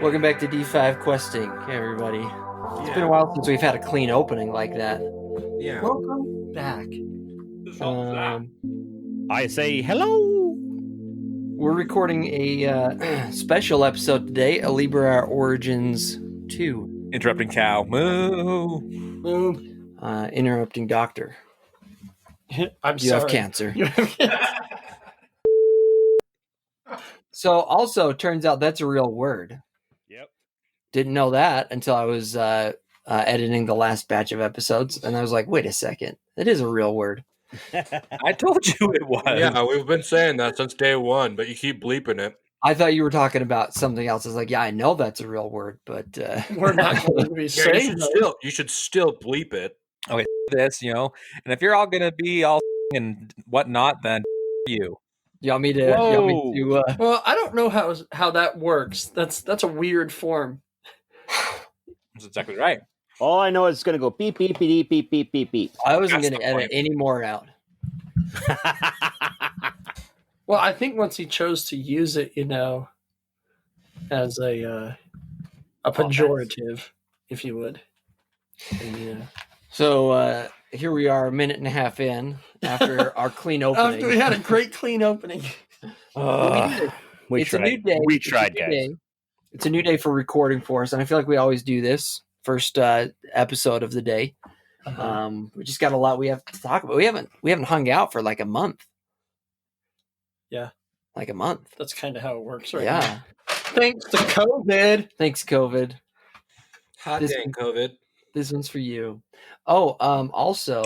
Welcome back to D5 Questing, everybody. It's been a while since we've had a clean opening like that. Yeah. Welcome back. I say hello. We're recording a special episode today, Eliberar Origins 2. Interrupting cow. Moo. Interrupting doctor. I'm You sorry. have cancer. You have cancer. So also, turns out that's a real word. Yep. Didn't know that until I was editing the last batch of episodes, and I was like, wait a second, it is a real word. I told you it was. Yeah, we've been saying that since day one, but you keep bleeping it. I thought you were talking about something else. I was like, yeah, I know that's a real word, but We're not going to be Yeah, saying you should still bleep it. Okay, this, and if you're all gonna be all and whatnot, then you. You want me to? Well, I don't know how that works. That's a weird form. That's exactly right. All I know is it's going to go beep, beep, beep, beep, beep, beep, beep. I wasn't That's going to the edit point. any more out. Well, I think once he chose to use it, as a pejorative, if you would. And, So here we are, a minute and a half in after our clean opening. after we had a great clean opening. We It's tried. a new day. We It's a tried, new guys. day. It's a new day for recording for us, and I feel like we always do this first episode of the day. We just got a lot we have to talk about. We haven't hung out for like a month. Yeah. Like a month. That's kind of how it works, right? Yeah. now. Thanks to COVID. Thanks, COVID. Hot This- dang COVID. This one's for you. Oh, also,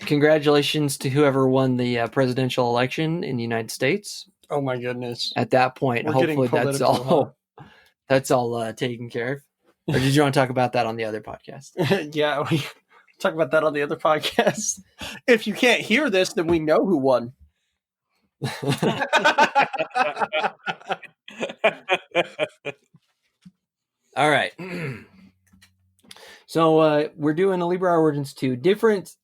congratulations to whoever won the presidential election in the United States. Oh my goodness. At that point, We're getting hopefully that's political, all. That's all taken care of. Or did you want to talk about that on the other podcast? Yeah, we talk about that on the other podcast. If you can't hear this, then we know who won. All right. So we're doing Eliberar Origins 2, different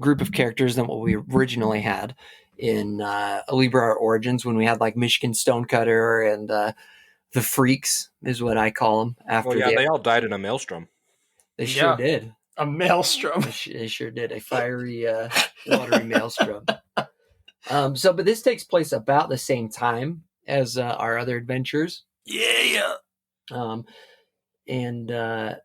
group of characters than what we originally had in Eliberar Origins when we had like Michigan Stonecutter and the Freaks is what I call them. After Well, yeah, they all died in a maelstrom. they sure Yeah. did. A maelstrom. They sure did. A fiery, watery maelstrom. But this takes place about the same time as our other adventures. Yeah. And I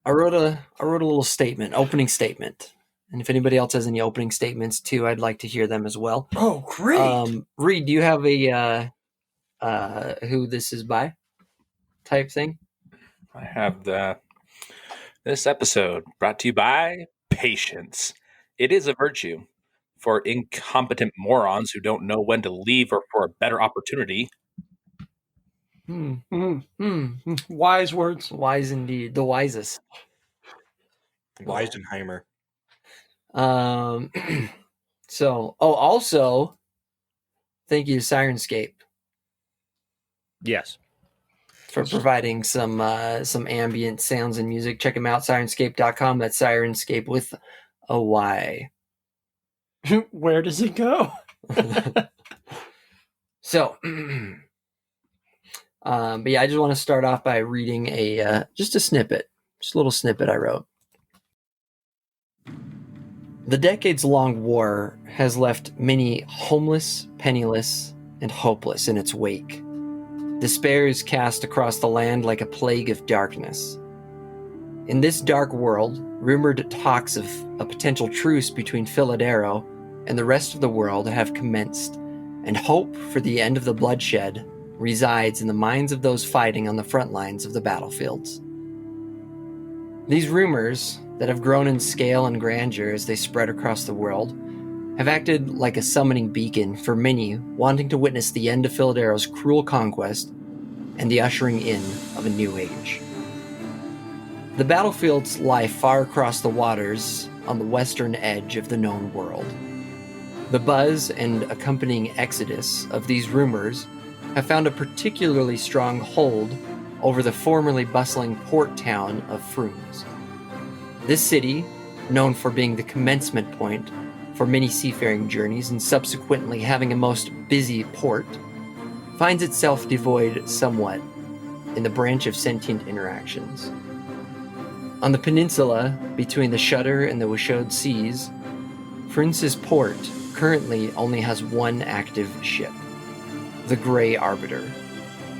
wrote a little statement, opening statement. And if anybody else has any opening statements too, I'd like to hear them as well. Oh, great. Reed, do you have a who this is by type thing? I have this episode brought to you by patience. It is a virtue for incompetent morons who don't know when to leave or for a better opportunity. Wise words. Wise indeed, the wisest. Weisenheimer. Also, thank you to Sirenscape Yes. for providing some ambient sounds and music. Check them out, sirenscape.com. That's Sirenscape with a Y. Where does it go? So, but yeah, I just want to start off by reading just a little snippet I wrote. The decades-long war has left many homeless, penniless, and hopeless in its wake. Despair is cast across the land like a plague of darkness. In this dark world, rumored talks of a potential truce between Eliberar and the rest of the world have commenced, and hope for the end of the bloodshed resides in the minds of those fighting on the front lines of the battlefields. These rumors, that have grown in scale and grandeur as they spread across the world, have acted like a summoning beacon for many wanting to witness the end of Eliberar's cruel conquest and the ushering in of a new age. The battlefields lie far across the waters on the western edge of the known world. The buzz and accompanying exodus of these rumors have found a particularly strong hold over the formerly bustling port town of Frooms. This city, known for being the commencement point for many seafaring journeys and subsequently having a most busy port, finds itself devoid somewhat in the branch of sentient interactions. On the peninsula between the Shutter and the Wishode Seas, Prince's Port currently only has one active ship, the Grey Arbiter,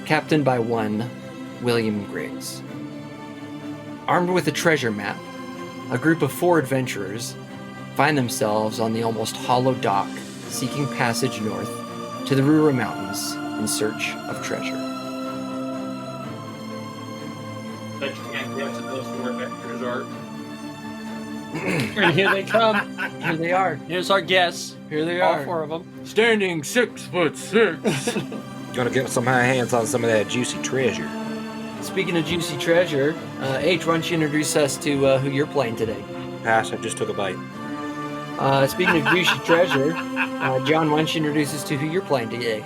captained by one William Griggs. Armed with a treasure map, a group of 4 adventurers find themselves on the almost hollow dock, seeking passage north to the Rura Mountains in search of treasure. Bet you can't guess what those 4 adventures are. And here they come. Here they are. Here's our guests. Here they All are. 4 of them. Standing 6'6". Gonna get some high hands on some of that juicy treasure. Speaking of juicy treasure, H, why don't you introduce us to who you're playing today? Pass, I just took a bite. Speaking of juicy treasure, John, why don't you introduce us to who you're playing today?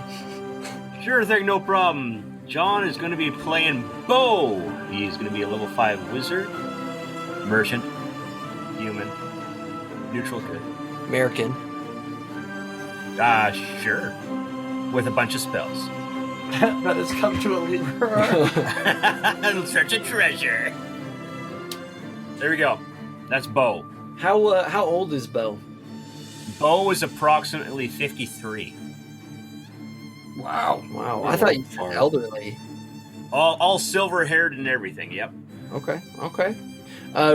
Sure thing, no problem. John is going to be playing Bo. He is going to be a level 5 wizard, merchant, human, neutral good. American. Sure. With a bunch of spells. That has come to a Eliberar. It'll search a treasure. There we go. That's Bo. How old is Bo? Bo is approximately 53. Wow. Wow, I thought you were elderly. All silver-haired and everything. Yep. Okay.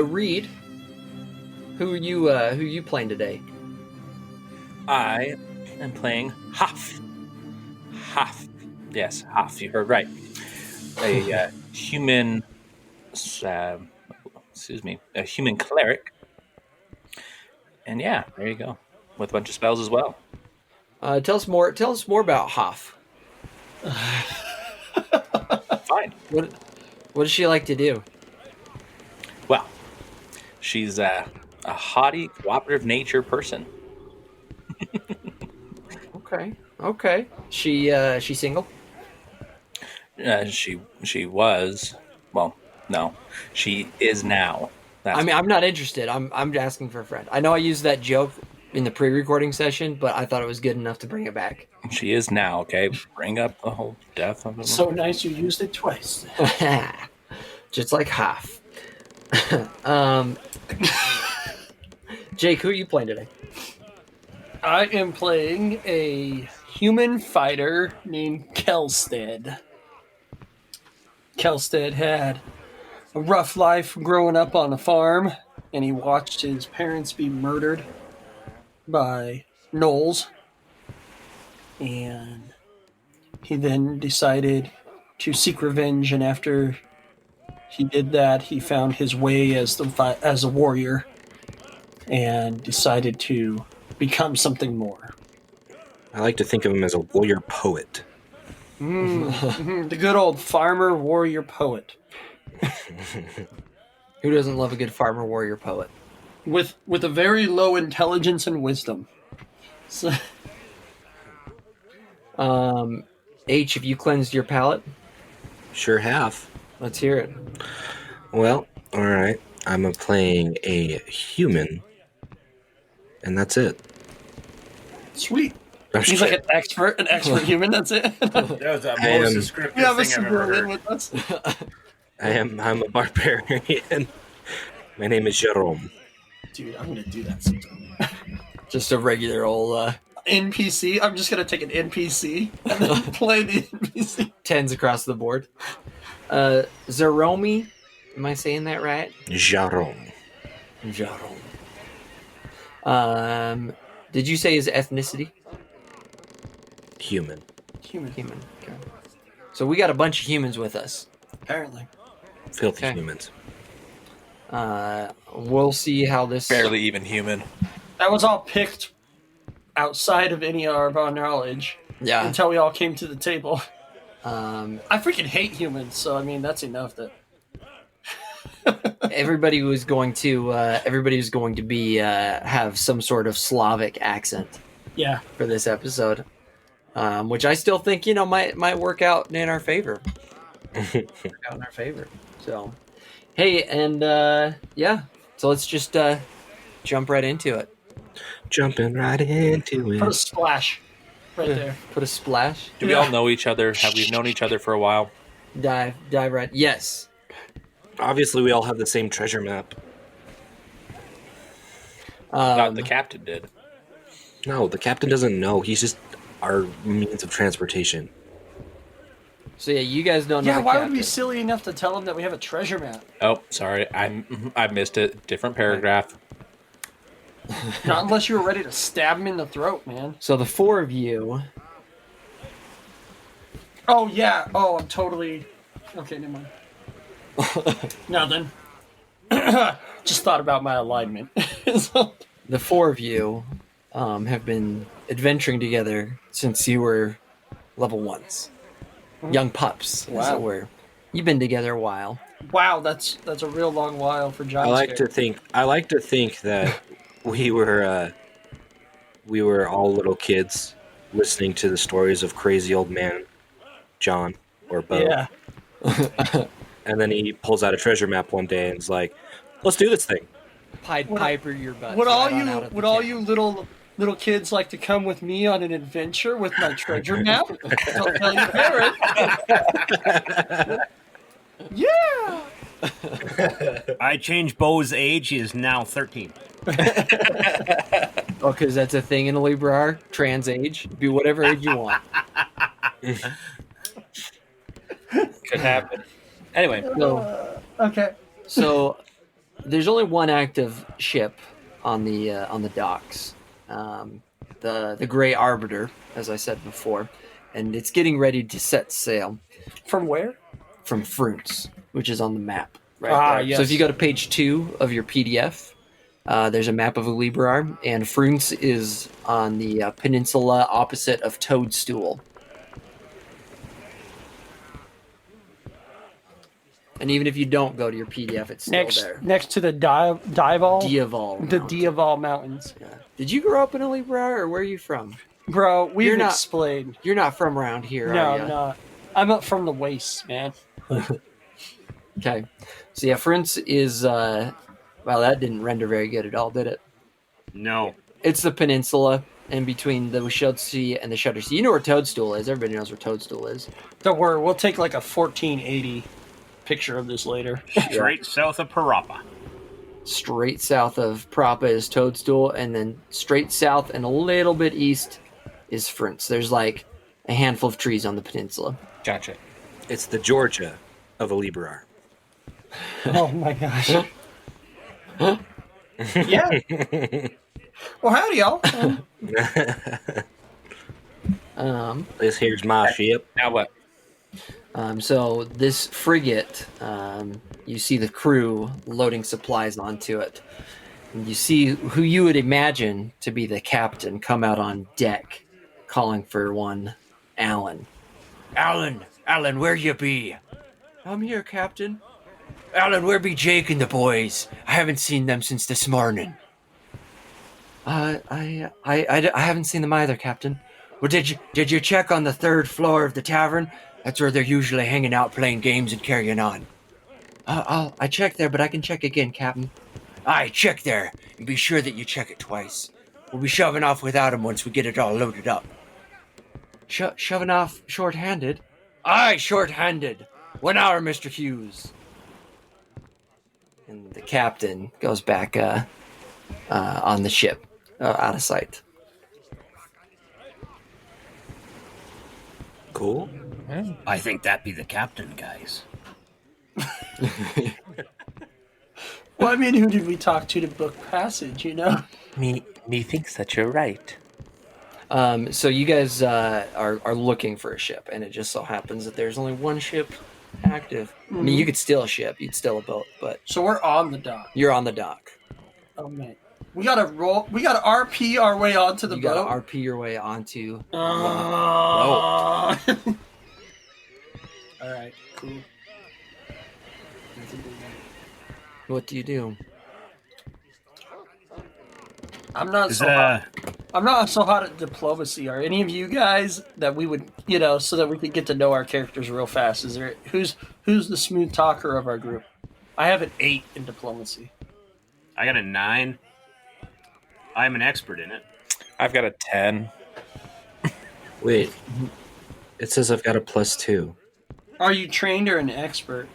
Reed, who you playing today? I am playing Hoff. Yes, Hoff. You heard right. A human. A human cleric. And yeah, there you go, with a bunch of spells as well. Tell us more about Hoff. Fine. What does she like to do? Well, she's a haughty, cooperative nature person. Okay. She single? She was. Well, no, she is now. I'm not interested. I'm asking for a friend. I know I used that joke in the pre-recording session, but I thought it was good enough to bring it back. She is now. Okay, bring up the whole death of it. So nice you used it twice. Just like Hoff. Jake, who are you playing today? I am playing a human fighter named Kelstead. Kelstead had a rough life growing up on a farm, and he watched his parents be murdered by gnolls. And he then decided to seek revenge, and after he did that, he found his way as a warrior and decided to become something more. I like to think of him as a warrior poet. The good old farmer warrior poet. Who doesn't love a good farmer warrior poet? With a very low intelligence and wisdom. So, H, have you cleansed your palate? Sure have. Let's hear it. Well, all right. I'm playing a human, and that's it. sweet. He's like an expert human, that's it. That was the I most am- descriptive You have a thing I've ever civilian heard. with us. I'm a barbarian. My name is Jerome. Dude, I'm gonna do that sometime. Just a regular old NPC. I'm just gonna take an NPC and then play the NPC. tens across the board. Zeromi, am I saying that right? Jerome. Jerome. Did you say his ethnicity? Human. Human, Human. Okay. So we got a bunch of humans with us. apparently. Filthy Okay. humans. We'll see how this. Barely even human. That was all picked outside of any of our knowledge Yeah. until we all came to the table. Um, I freaking hate humans, so I mean that's enough. That everybody was going to be have some sort of Slavic accent yeah, for this episode, which I still think might work out in our favor. So, hey, and yeah, so let's just jump right into it. Jumping right into Put a it. splash right there. Put a splash. Do we all know each other? Have we known each other for a while? Dive right. Yes. Obviously, we all have the same treasure map. Not the captain did. No, the captain doesn't know. He's just our means of transportation. So yeah, you guys don't know. Yeah, the why would captain. we be silly enough to tell him that we have a treasure map? Oh, sorry. I missed it. Different paragraph. Not unless you were ready to stab him in the throat, man. So the four of you. Oh, yeah. Oh, I'm totally... Okay, never mind. Nothing. Just thought about my alignment. The four of you have been adventuring together since you were level 1s. Young pups, as Wow. it were. You've been together a while. Wow, that's a real long while for John's I like to think that we were all little kids listening to the stories of crazy old man John or Bo. Yeah. And then he pulls out a treasure map one day and is like, "Let's do this thing." Pied Piper your butt. Would all right on out of the would all camp. you little kids like to come with me on an adventure with my treasure map? Don't tell your parents. Yeah. I changed Bo's age. He is now 13. Oh, because that's a thing in Eliberar. Trans age. Be whatever age you want. Could happen. Anyway, So, Okay. so there's only one active ship on the docks. The Grey Arbiter, as I said before, and it's getting ready to set sail From where? from Fruits, which is on the map. Right Ah, there. yes. So if you go to page 2 of your PDF, there's a map of Eliberar, and Fruits is on the peninsula opposite of Toadstool. And even if you don't go to your PDF, it's still there. Next to the Dival, Diaval. the Mountain. Diaval Mountains. Yeah. Did you grow up in Eliberar, or where are you from? Bro, we've You're not- explained. You're not from around here, No, are you? I'm not. I'm up from the waste, man. Okay. So yeah, Fruits is well, that didn't render very good at all, did it? No. It's the peninsula in between the Wisheld Sea and the Shutter Sea. You know where Toadstool is. Everybody knows where Toadstool is. Don't worry, we'll take like a 1480 picture of this later. Straight south of Prapa. Straight south of Prapa is Toadstool, and then straight south and a little bit east is Fruits. There's like a handful of trees on the peninsula. gotcha. It's the Georgia of Eliberar. Oh my gosh. Yeah. Well, howdy, y'all. This here's my ship. Now what? So this frigate, you see the crew loading supplies onto it. And you see who you would imagine to be the captain come out on deck, calling for one Alan. Alan, where you be? I'm here, Captain. Alan, where be Jake and the boys? I haven't seen them since this morning. I haven't seen them either, Captain. Well, did you check on the 3rd floor of the tavern? That's where they're usually hanging out, playing games and carrying on. I checked there, but I can check again, Captain. Aye, check there, and be sure that you check it twice. We'll be shoving off without him once we get it all loaded up. Shoving off short-handed? Aye, short-handed. 1 hour, Mr. Hughes. And the captain goes back on the ship, out of sight. Cool. I think that be the captain, guys. Well, I mean, who did we talk to book passage, you know? Me thinks that you're right. So you guys are looking for a ship, and it just so happens that there's only one ship active. I mean, you could steal a ship, you'd steal a boat, but So we're on the dock. you're on the dock. Oh, man. We gotta RP our way onto the You boat. gotta RP your way onto. All right, cool. What do you do? I'm not Is so hot. I'm not so hot at diplomacy. Are any of you guys that we would, so that we could get to know our characters real fast? Is there who's the smooth talker of our group? I have an 8 in diplomacy. I got a 9. I'm an expert in it. I've got a 10. Wait, it says I've got a +2. Are you trained or an expert?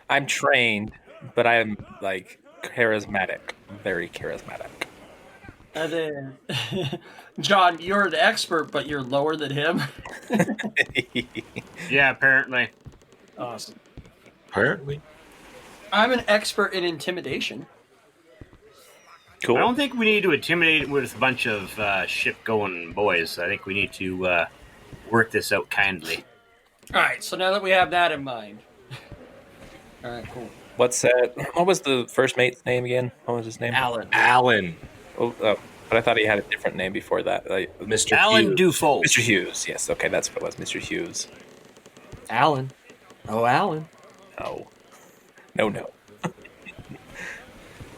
I'm trained, but I am like charismatic, very charismatic. And then, John, you're an expert, but you're lower than him. Yeah, apparently. Awesome. Apparently. I'm an expert in intimidation. Cool. I don't think we need to intimidate with a bunch of ship-going boys. I think we need to work this out kindly. All right, so now that we have that in mind. All right, cool. What's that? What was the first mate's name again? What was his name? Alan. Oh, but I thought he had a different name before that. Like, Mr. Alan Hughes. Dufault. Mr. Hughes. Yes, okay, that's what it was. Mr. Hughes. Alan. Oh, Alan. Oh. No.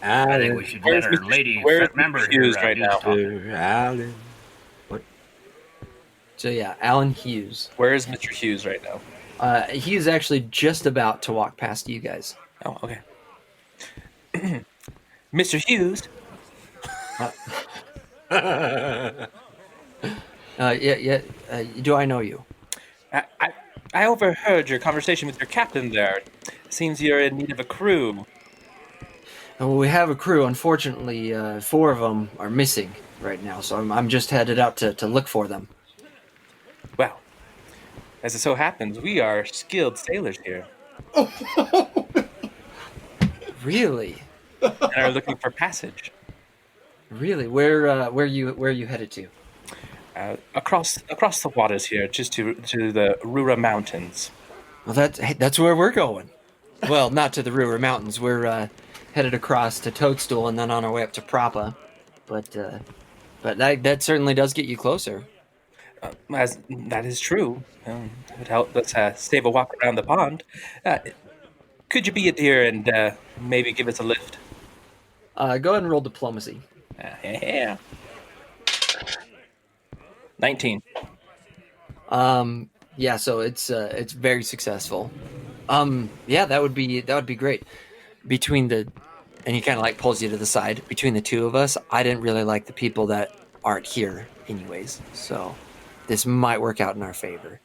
I think we should let our lady member Hughes here right now? Alan. So yeah, Alan Hughes. Where is Mr. Hughes right now? He is actually just about to walk past you guys. Oh, okay. Mr. Hughes. Do I know you? I overheard your conversation with your captain there. Seems you're in need of a crew. Well, we have a crew. Unfortunately, 4 of them are missing right now, so I'm just headed out to look for them. Well, as it so happens, we are skilled sailors here Really? and are looking for passage Really? Where you headed to? across the waters here, just to the Rura Mountains. Well, that's where we're going. Well, not to the Ruhr Mountains. We're headed across to Toadstool and then on our way up to Prapa. But that certainly does get you closer. As that is true, it would help us save a walk around the pond. Could you be a dear and maybe give us a lift? Go ahead and roll diplomacy. Yeah. 19. Yeah, so it's very successful. Yeah, that would be great. And he kind of like pulls you to the side. Between the two of us, I didn't really like the people that aren't here, anyways. So this might work out in our favor.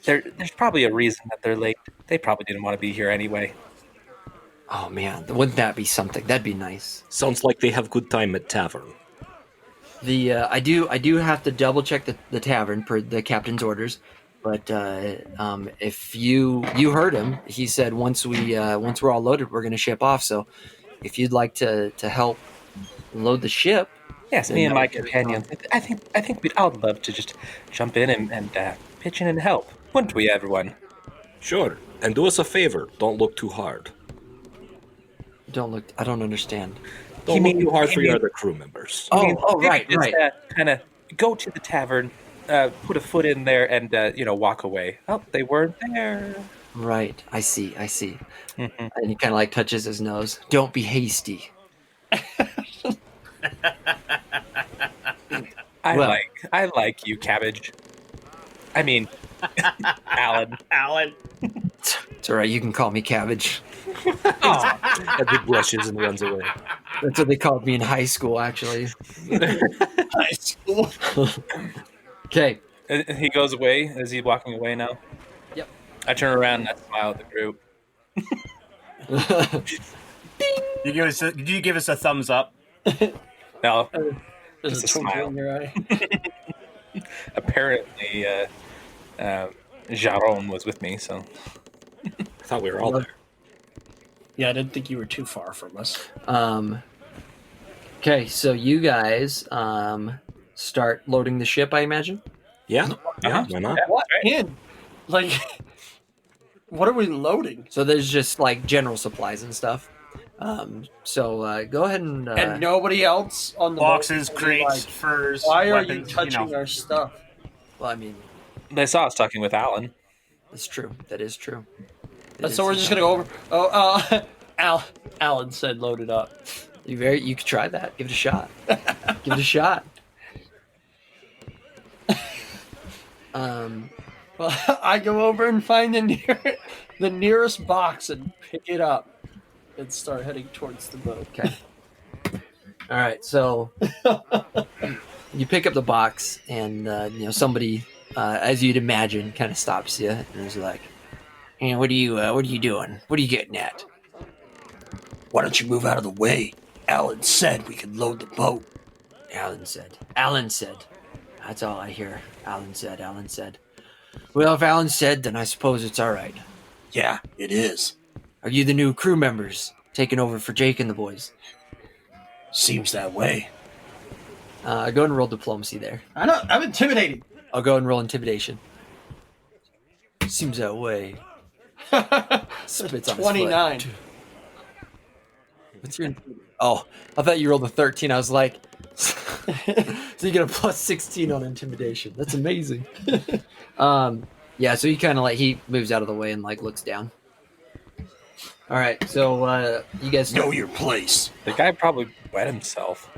There's probably a reason that they're late. They probably didn't want to be here anyway. Oh man, wouldn't that be something? That'd be nice. Sounds like they have good time at tavern. I do have to double check the tavern per the captain's orders, but if you heard him, he said once we're all loaded, we're going to ship off. So if you'd like to help load the ship, Yes, me and my companions. I think we'd all love to just jump in and pitch in and help, wouldn't we, everyone? Sure. And do us a favor. Don't look too hard. I don't understand. Don't look too hard for your other crew members. Right. Kind of go to the tavern, put a foot in there, and walk away. Oh, they weren't there. Right, I see. Mhm. And he kind of like touches his nose. Don't be hasty. I like you, Cabbage. I mean, Alan. It's all right. You can call me Cabbage. And he blushes and runs away. That's what they called me in high school, actually. High school. And Okay. he goes away. Is he walking away now? Yep. I turn around and I smile at the group. Did you give us a thumbs up? No, There's Just a a twinkle smile. in your eye. apparently, Jaron was with me, so I thought we were all there. Yeah, I didn't think you were too far from us. Okay, so you guys start loading the ship, I imagine. Yeah. Uh-huh. Why not? What? In? Like, what are we loading? So there's just like general supplies and stuff. So go ahead and nobody else on the Boxes, boat? crates, Like, furs, why are weapons, you touching our stuff? well, I mean, they saw us talking with Alan. it's true. That is true. It So is we're just gonna go over. Oh, Alan said load it up. You could try that. Give it a shot. Give it a shot. Well, I go over and find the nearest box and pick it up and start heading towards the boat. Okay. All right, so you pick up the box, and somebody, as you'd imagine, kind of stops you and is like, "Hey, what are you doing? What are you getting at?" Why don't you move out of the way? Alan said we could load the boat. Alan said. That's all I hear. Alan said. Well, if Alan said, then I suppose it's all right. Yeah, it is. Are you the new crew members taking over for Jake and the boys? Seems that way. Go ahead and roll diplomacy there. I know. I'm intimidated. I'll go ahead and roll intimidation. Seems that way. Spits on his 29. foot. What's your? Oh, I thought you rolled a 13. I was like, so you get a plus 16 on intimidation. That's amazing. Yeah. So he kind of he moves out of the way and looks down. All right. So you guys Know your place. The guy probably wet himself.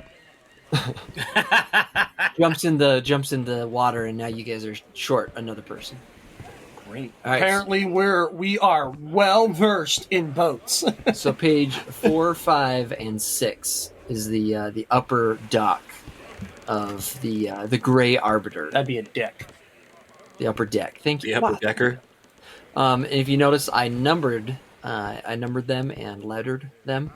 jumps in the water, and now you guys are short another person. Great. All right. Apparently, we are well versed in boats. So page 4, 5, and 6 is the upper dock of the Gray Arbiter. That'd be a dick. The upper deck. Thank you. The upper decker. And if you notice, I numbered them and lettered them.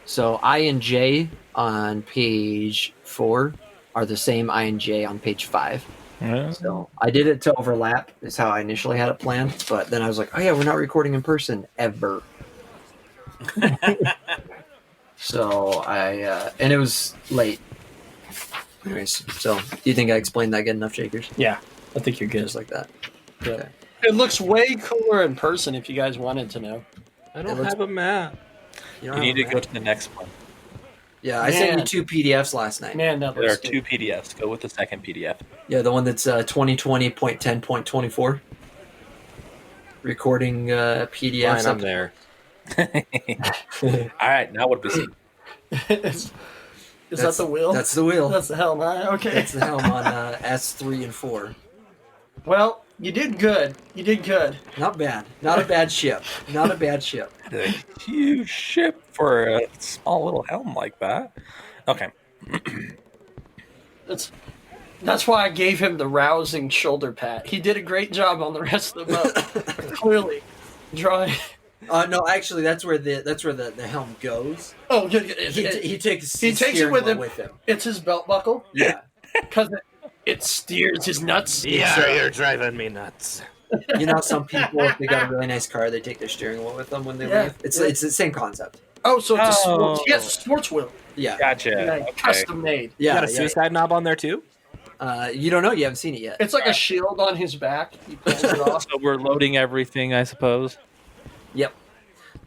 So I and J on page 4 are the same I and J on page 5. So I did it to overlap, is how I initially had it planned, but then I was like, oh yeah, we're not recording in person ever. So and it was late. Anyways, so do you think I explained that good enough, Shakers? Yeah, I think you're good. Just like that. Yeah. Okay. It looks way cooler in person if you guys wanted to know. I don't have a map. You need to go to the next one. Yeah, I sent you 2 PDFs last night. Man, that There are looks 2 PDFs. Go with the second PDF. Yeah, the one that's 2020.10.24. Recording PDFs. Fine, I'm there. All right, now what do we see? is that the wheel? That's the wheel. That's the helm. Okay. That's the helm on S3 and 4. Well, you did good. You did good. Not bad. Not a bad ship. Not a bad ship. A huge ship for a small little helm like that. Okay. That's why I gave him the rousing shoulder pat. He did a great job on the rest of the boat. Clearly, drawing. No, actually, that's where the helm goes. Oh, He takes He his takes it steering with wheel him. It's his belt buckle. Yeah. Because it steers his nuts. Yeah, you're driving me nuts. You know, some people, if they got a really nice car, they take their steering wheel with them when they leave. It's the same concept. Oh, so it's a sports. Yes, sports wheel. Yeah. Gotcha. Yeah, Okay. custom made. Yeah. You got a suicide knob on there too? You don't know. You haven't seen it yet. It's like a shield on his back. He pulls it off. So we're loading everything, I suppose. Yep.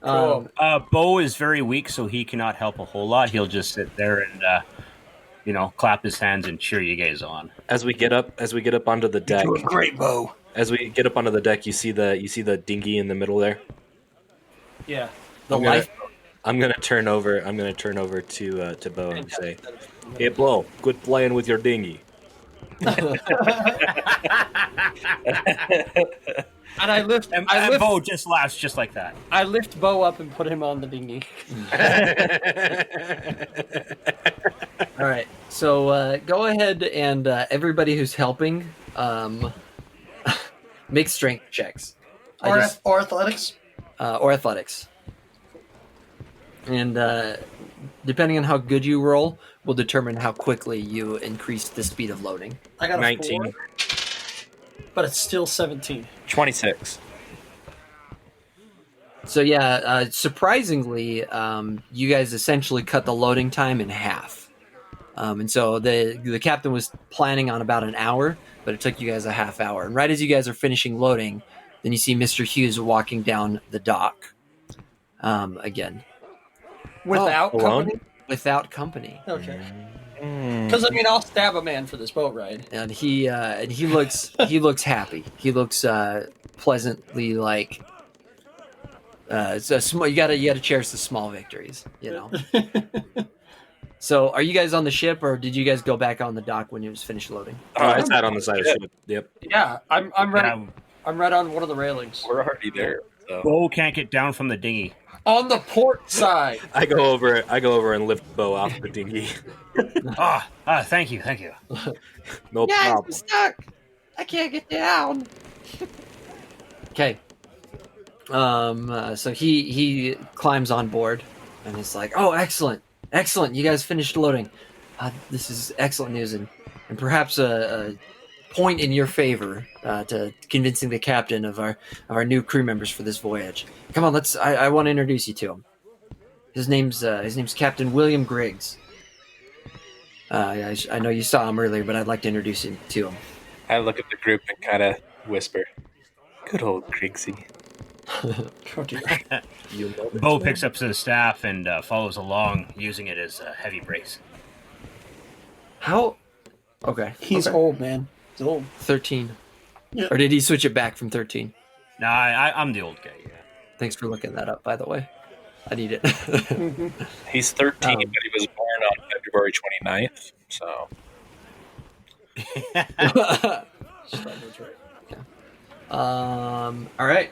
Cool. Bo is very weak, so he cannot help a whole lot. He'll just sit there and clap his hands and cheer you guys on. As we get up onto the deck. Doing great, Bo. As we get up onto the deck, you see the dinghy in the middle there. Yeah. The life. I'm gonna turn over to Bo and say, "Hey, Bo, good playing with your dinghy." And I lift Bo just laughs just like that. I lift Bo up and put him on the dinghy. All right. So go ahead and everybody who's helping, make strength checks. Or athletics. Or athletics. And depending on how good you roll, will determine how quickly you increase the speed of loading. I got a 19. 4, but it's still 17. 26. So yeah, surprisingly, you guys essentially cut the loading time in half. And so the captain was planning on about an hour, but it took you guys a half hour. And right as you guys are finishing loading, then you see Mr. Hughes walking down the dock again. Without alone? company? Without company. Okay. Because I'll stab a man for this boat ride. And he looks happy. He looks pleasantly like it's a small. You gotta cherish the small victories, you know. So, are you guys on the ship, or did you guys go back on the dock when you was finished loading? Oh, I sat on the side of the ship. Yep. Yeah, I'm right. I'm right on one of the railings. We're already there. So. Bo can't get down from the dinghy. On the port side. I go over and lift the bow off the dinghy. Thank you. No Guys, I'm problem. stuck. I can't get down. Okay. So he climbs on board, and it's like, oh, excellent. You guys finished loading. This is excellent news, and perhaps a point in your favor to convincing the captain of our new crew members for this voyage. Come on, I want to introduce you to him. His name's Captain William Griggs. I know you saw him earlier, but I'd like to introduce him to him. I look at the group and kind of whisper, "Good old Griggsy." Bo picks up the staff and follows along, using it as a heavy brace. How? Okay. He's old, man. He's old. 13. Yeah. Or did he switch it back from 13? No, I'm the old guy. Yeah. Thanks for looking that up, by the way. I need it. He's 13, but he was born on February 29th, so... All right.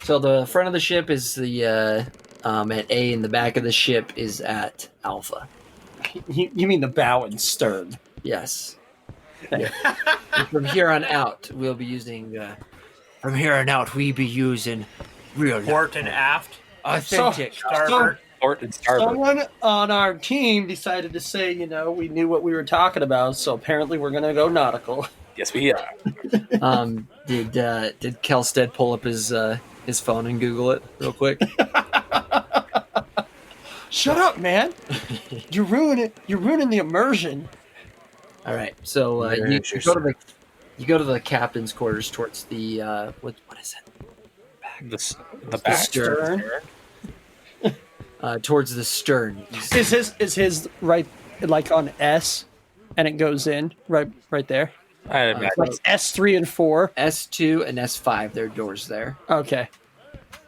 So the front of the ship is the at A, and the back of the ship is at Alpha. You mean the bow and stern? Yes. And from here on out, we'll be using. From here on out, we be using real Port and aft. authentic. Starboard. Port and starboard. Someone on our team decided to say, we knew what we were talking about, so apparently we're going to go nautical. Yes, we are. Did Kelstead pull up his phone and Google it real quick? Shut up, man! You're ruining the immersion. All right, so you go to the captain's quarters towards the what is it? The back. Stern. Towards the stern. Is his right like on S, and it goes in right there? I imagine. Like S3 and 4. S2 and S5, there are doors there. Okay.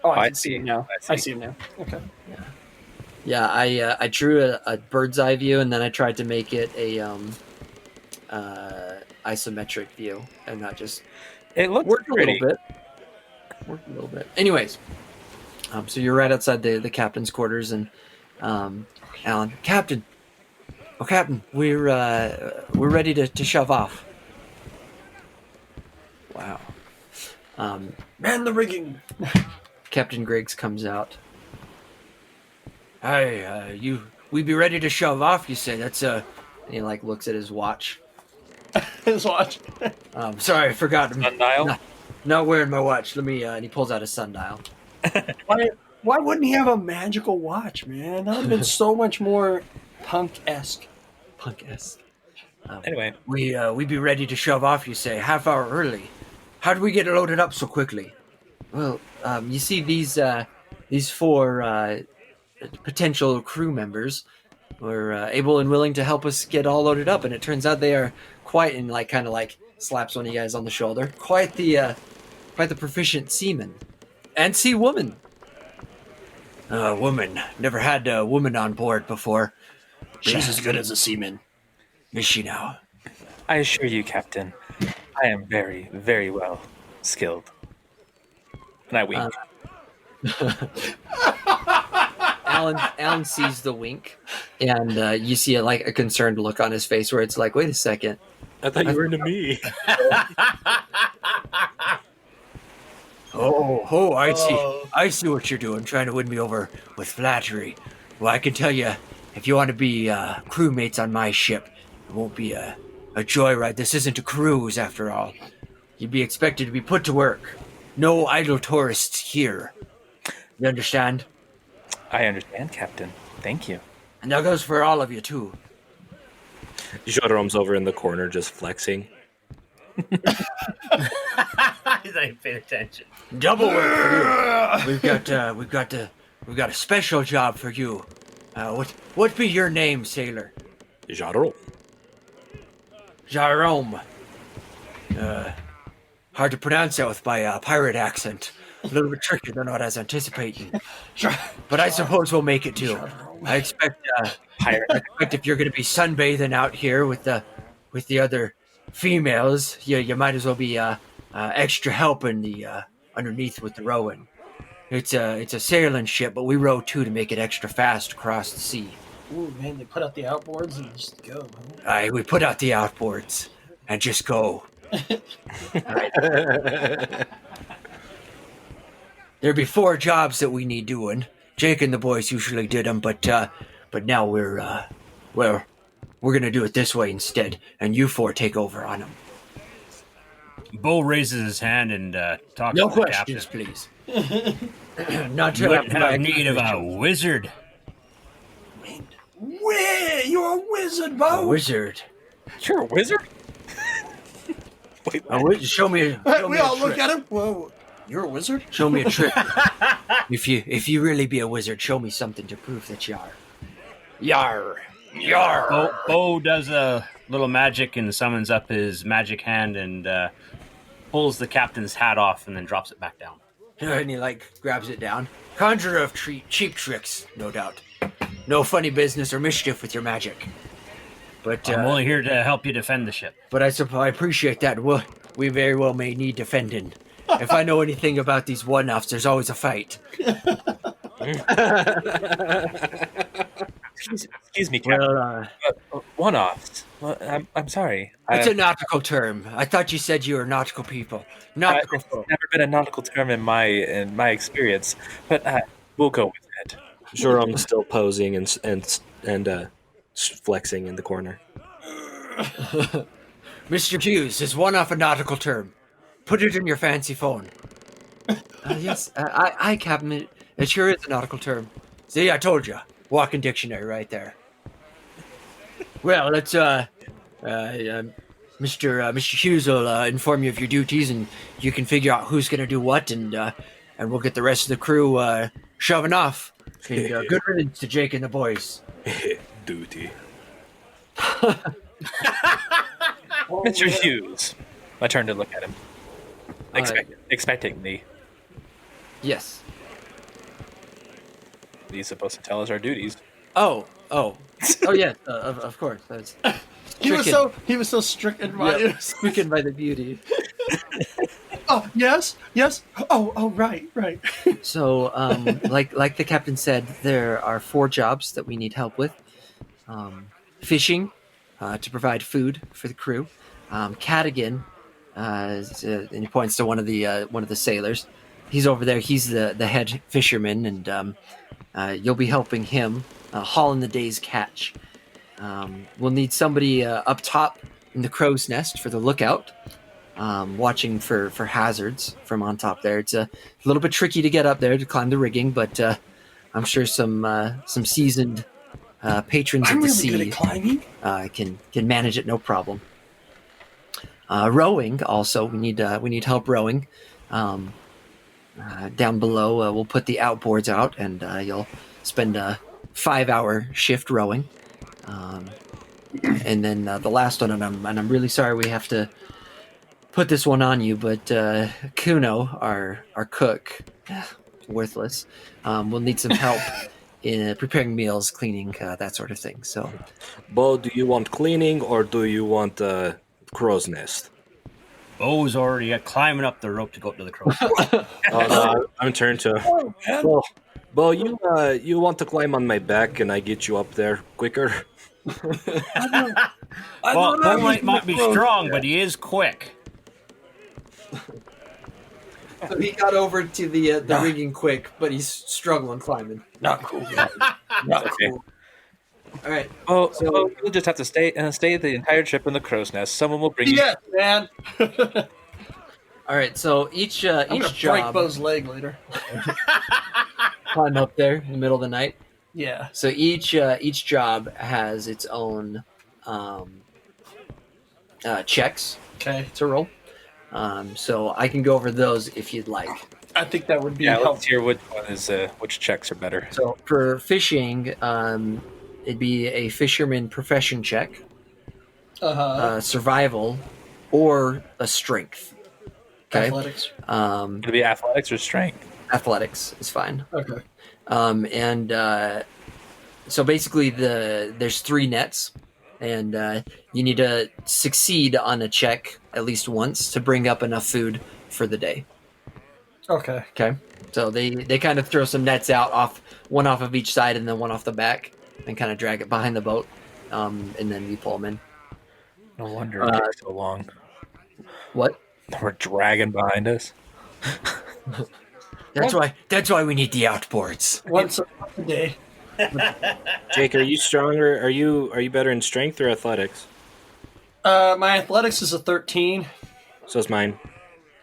Oh, I I see see. him now. I I see. see him now. Okay. Yeah, I drew a bird's eye view, and then I tried to make it a isometric view, and that just It looks worked pretty. a little bit. Anyways, so you're right outside the captain's quarters, and Alan, Captain, we're ready to shove off. Wow. Man the rigging. Captain Griggs comes out. Hey, we be ready to shove off, you say? That's and he looks at his watch. His watch. Sorry, I forgot. Sundial? Not wearing my watch. Let me and he pulls out a sundial. Why wouldn't he have a magical watch, man? That would have been so much more punk-esque. Punk-esque. Anyway. We be ready to shove off, you say, half hour early. How did we get loaded up so quickly? Well, you see these four potential crew members were able and willing to help us get all loaded up, and it turns out they are quite, and kind of slaps one of you guys on the shoulder, quite the proficient seaman and sea woman. Woman. Never had a woman on board before. She's as good as a seaman. Is she now? I assure you, Captain, I am very, very well skilled. And I wink. Alan sees the wink, and you see a concerned look on his face where it's like, wait a second. I thought you were into me. Oh, I see what you're doing, trying to win me over with flattery. Well, I can tell you, if you want to be crewmates on my ship, it won't be a joyride. This isn't a cruise, after all. You'd be expected to be put to work. No idle tourists here. You understand? I understand, Captain. Thank you. And that goes for all of you, too. Jotarome's over in the corner just flexing. He's not even paying attention. Double work for you. We've got a special job for you. What be your name, sailor? Jotarome. Jerome. Hard to pronounce that with my pirate accent. A little bit trickier than what I was anticipating. But I suppose we'll make it too. I expect if you're going to be sunbathing out here with the other females, you might as well be extra help in the underneath with the rowing. It's a sailing ship, but we row 2 to make it extra fast across the sea. Ooh, man, they put out the outboards and just go. Huh? Aye, we put out the outboards and just go. There'd be 4 jobs that we need doing. Jake and the boys usually did them, but now we're gonna do it this way instead, and you 4 take over on them. Bo raises his hand and talks No to the questions, captain. please. Not You till wouldn't have need of a wizard. Where? You're a wizard, A Bo. wizard. You're a wizard? Wait, A wizard. Show me. We all look at him. Whoa, you're a wizard? Show me a trick. If you really be a wizard, show me something to prove that you are. Yar. Yar. Bo does a little magic and summons up his magic hand and pulls the captain's hat off and then drops it back down. And he grabs it down. Conjurer of cheap tricks, no doubt. No funny business or mischief with your magic. But I'm only here to help you defend the ship. But I appreciate that. We very well may need defending. If I know anything about these one-offs, there's always a fight. Excuse me, Captain. Well, One-offs. Well, I'm sorry. it's a nautical term. I thought you said you were nautical people. Nautical It's folk. never been a nautical term in my experience, but we'll go with it. Jerome's still posing and flexing in the corner. Mr. Hughes is one-off a nautical term. Put it in your fancy phone. Yes, I Captain. It sure is a nautical term. See, I told you. Walking dictionary right there. Well, let's Mr. Hughes will inform you of your duties, and you can figure out who's going to do what, and we'll get the rest of the crew shoving off. And, good riddance to Jake and the boys. Duty. Mr. Hughes. I turned to look at him. Expectantly. Yes. He's supposed to tell us our duties. Oh, yes. Of course. That's He was so stricken by it. stricken by the beauty. Oh, yes. Oh, right. So, like the captain said, there are 4 jobs that we need help with. Fishing, to provide food for the crew. Cadigan, and he points to one of the sailors. He's over there. He's the head fisherman, and you'll be helping him haul in the day's catch. We'll need somebody up top in the crow's nest for the lookout. Watching for hazards from on top there. It's a little bit tricky to get up there to climb the rigging, but I'm sure some seasoned patrons I'm of the really sea good at climbing. can manage it no problem. Rowing also, we need help rowing. Down below, we'll put the outboards out, and you'll spend a 5-hour shift rowing. And then the last one, and I'm really sorry we have to put this one on you, but Kuno, our cook, worthless, will need some help in preparing meals, cleaning, that sort of thing. So, Bo, do you want cleaning or do you want crow's nest? Bo's already climbing up the rope to go up to the crow. I'm turned to. Bo, you want to climb on my back and I get you up there quicker? Well, Bo might be strong, but he is quick. So he got over to the rigging quick, but he's struggling climbing. Not cool. Not okay. Cool. All right. Oh, so we'll just have to stay the entire trip in the crow's nest. Someone will bring you. Yes, man. All right. So each I'm gonna break job Bo's leg later. climb up there in the middle of the night. Yeah. So each job has its own checks Okay. to roll. So I can go over those if you'd like. I think that would be Yeah, helpful. let's hear which checks are better. So for fishing, it'd be a fisherman profession check, survival, or a strength. Okay. Athletics. It'll be athletics or strength. Athletics is fine. Okay. So basically, there's 3 nets, and you need to succeed on a check at least once to bring up enough food for the day. Okay. Okay. So they kind of throw some nets out one off of each side and then one off the back and kind of drag it behind the boat. And then we pull them in. No wonder it takes so long. What? We're dragging behind us. That's why we need the outboards. Once a day. Jake, are you stronger? Are you better in strength or athletics? My athletics is a 13. So is mine.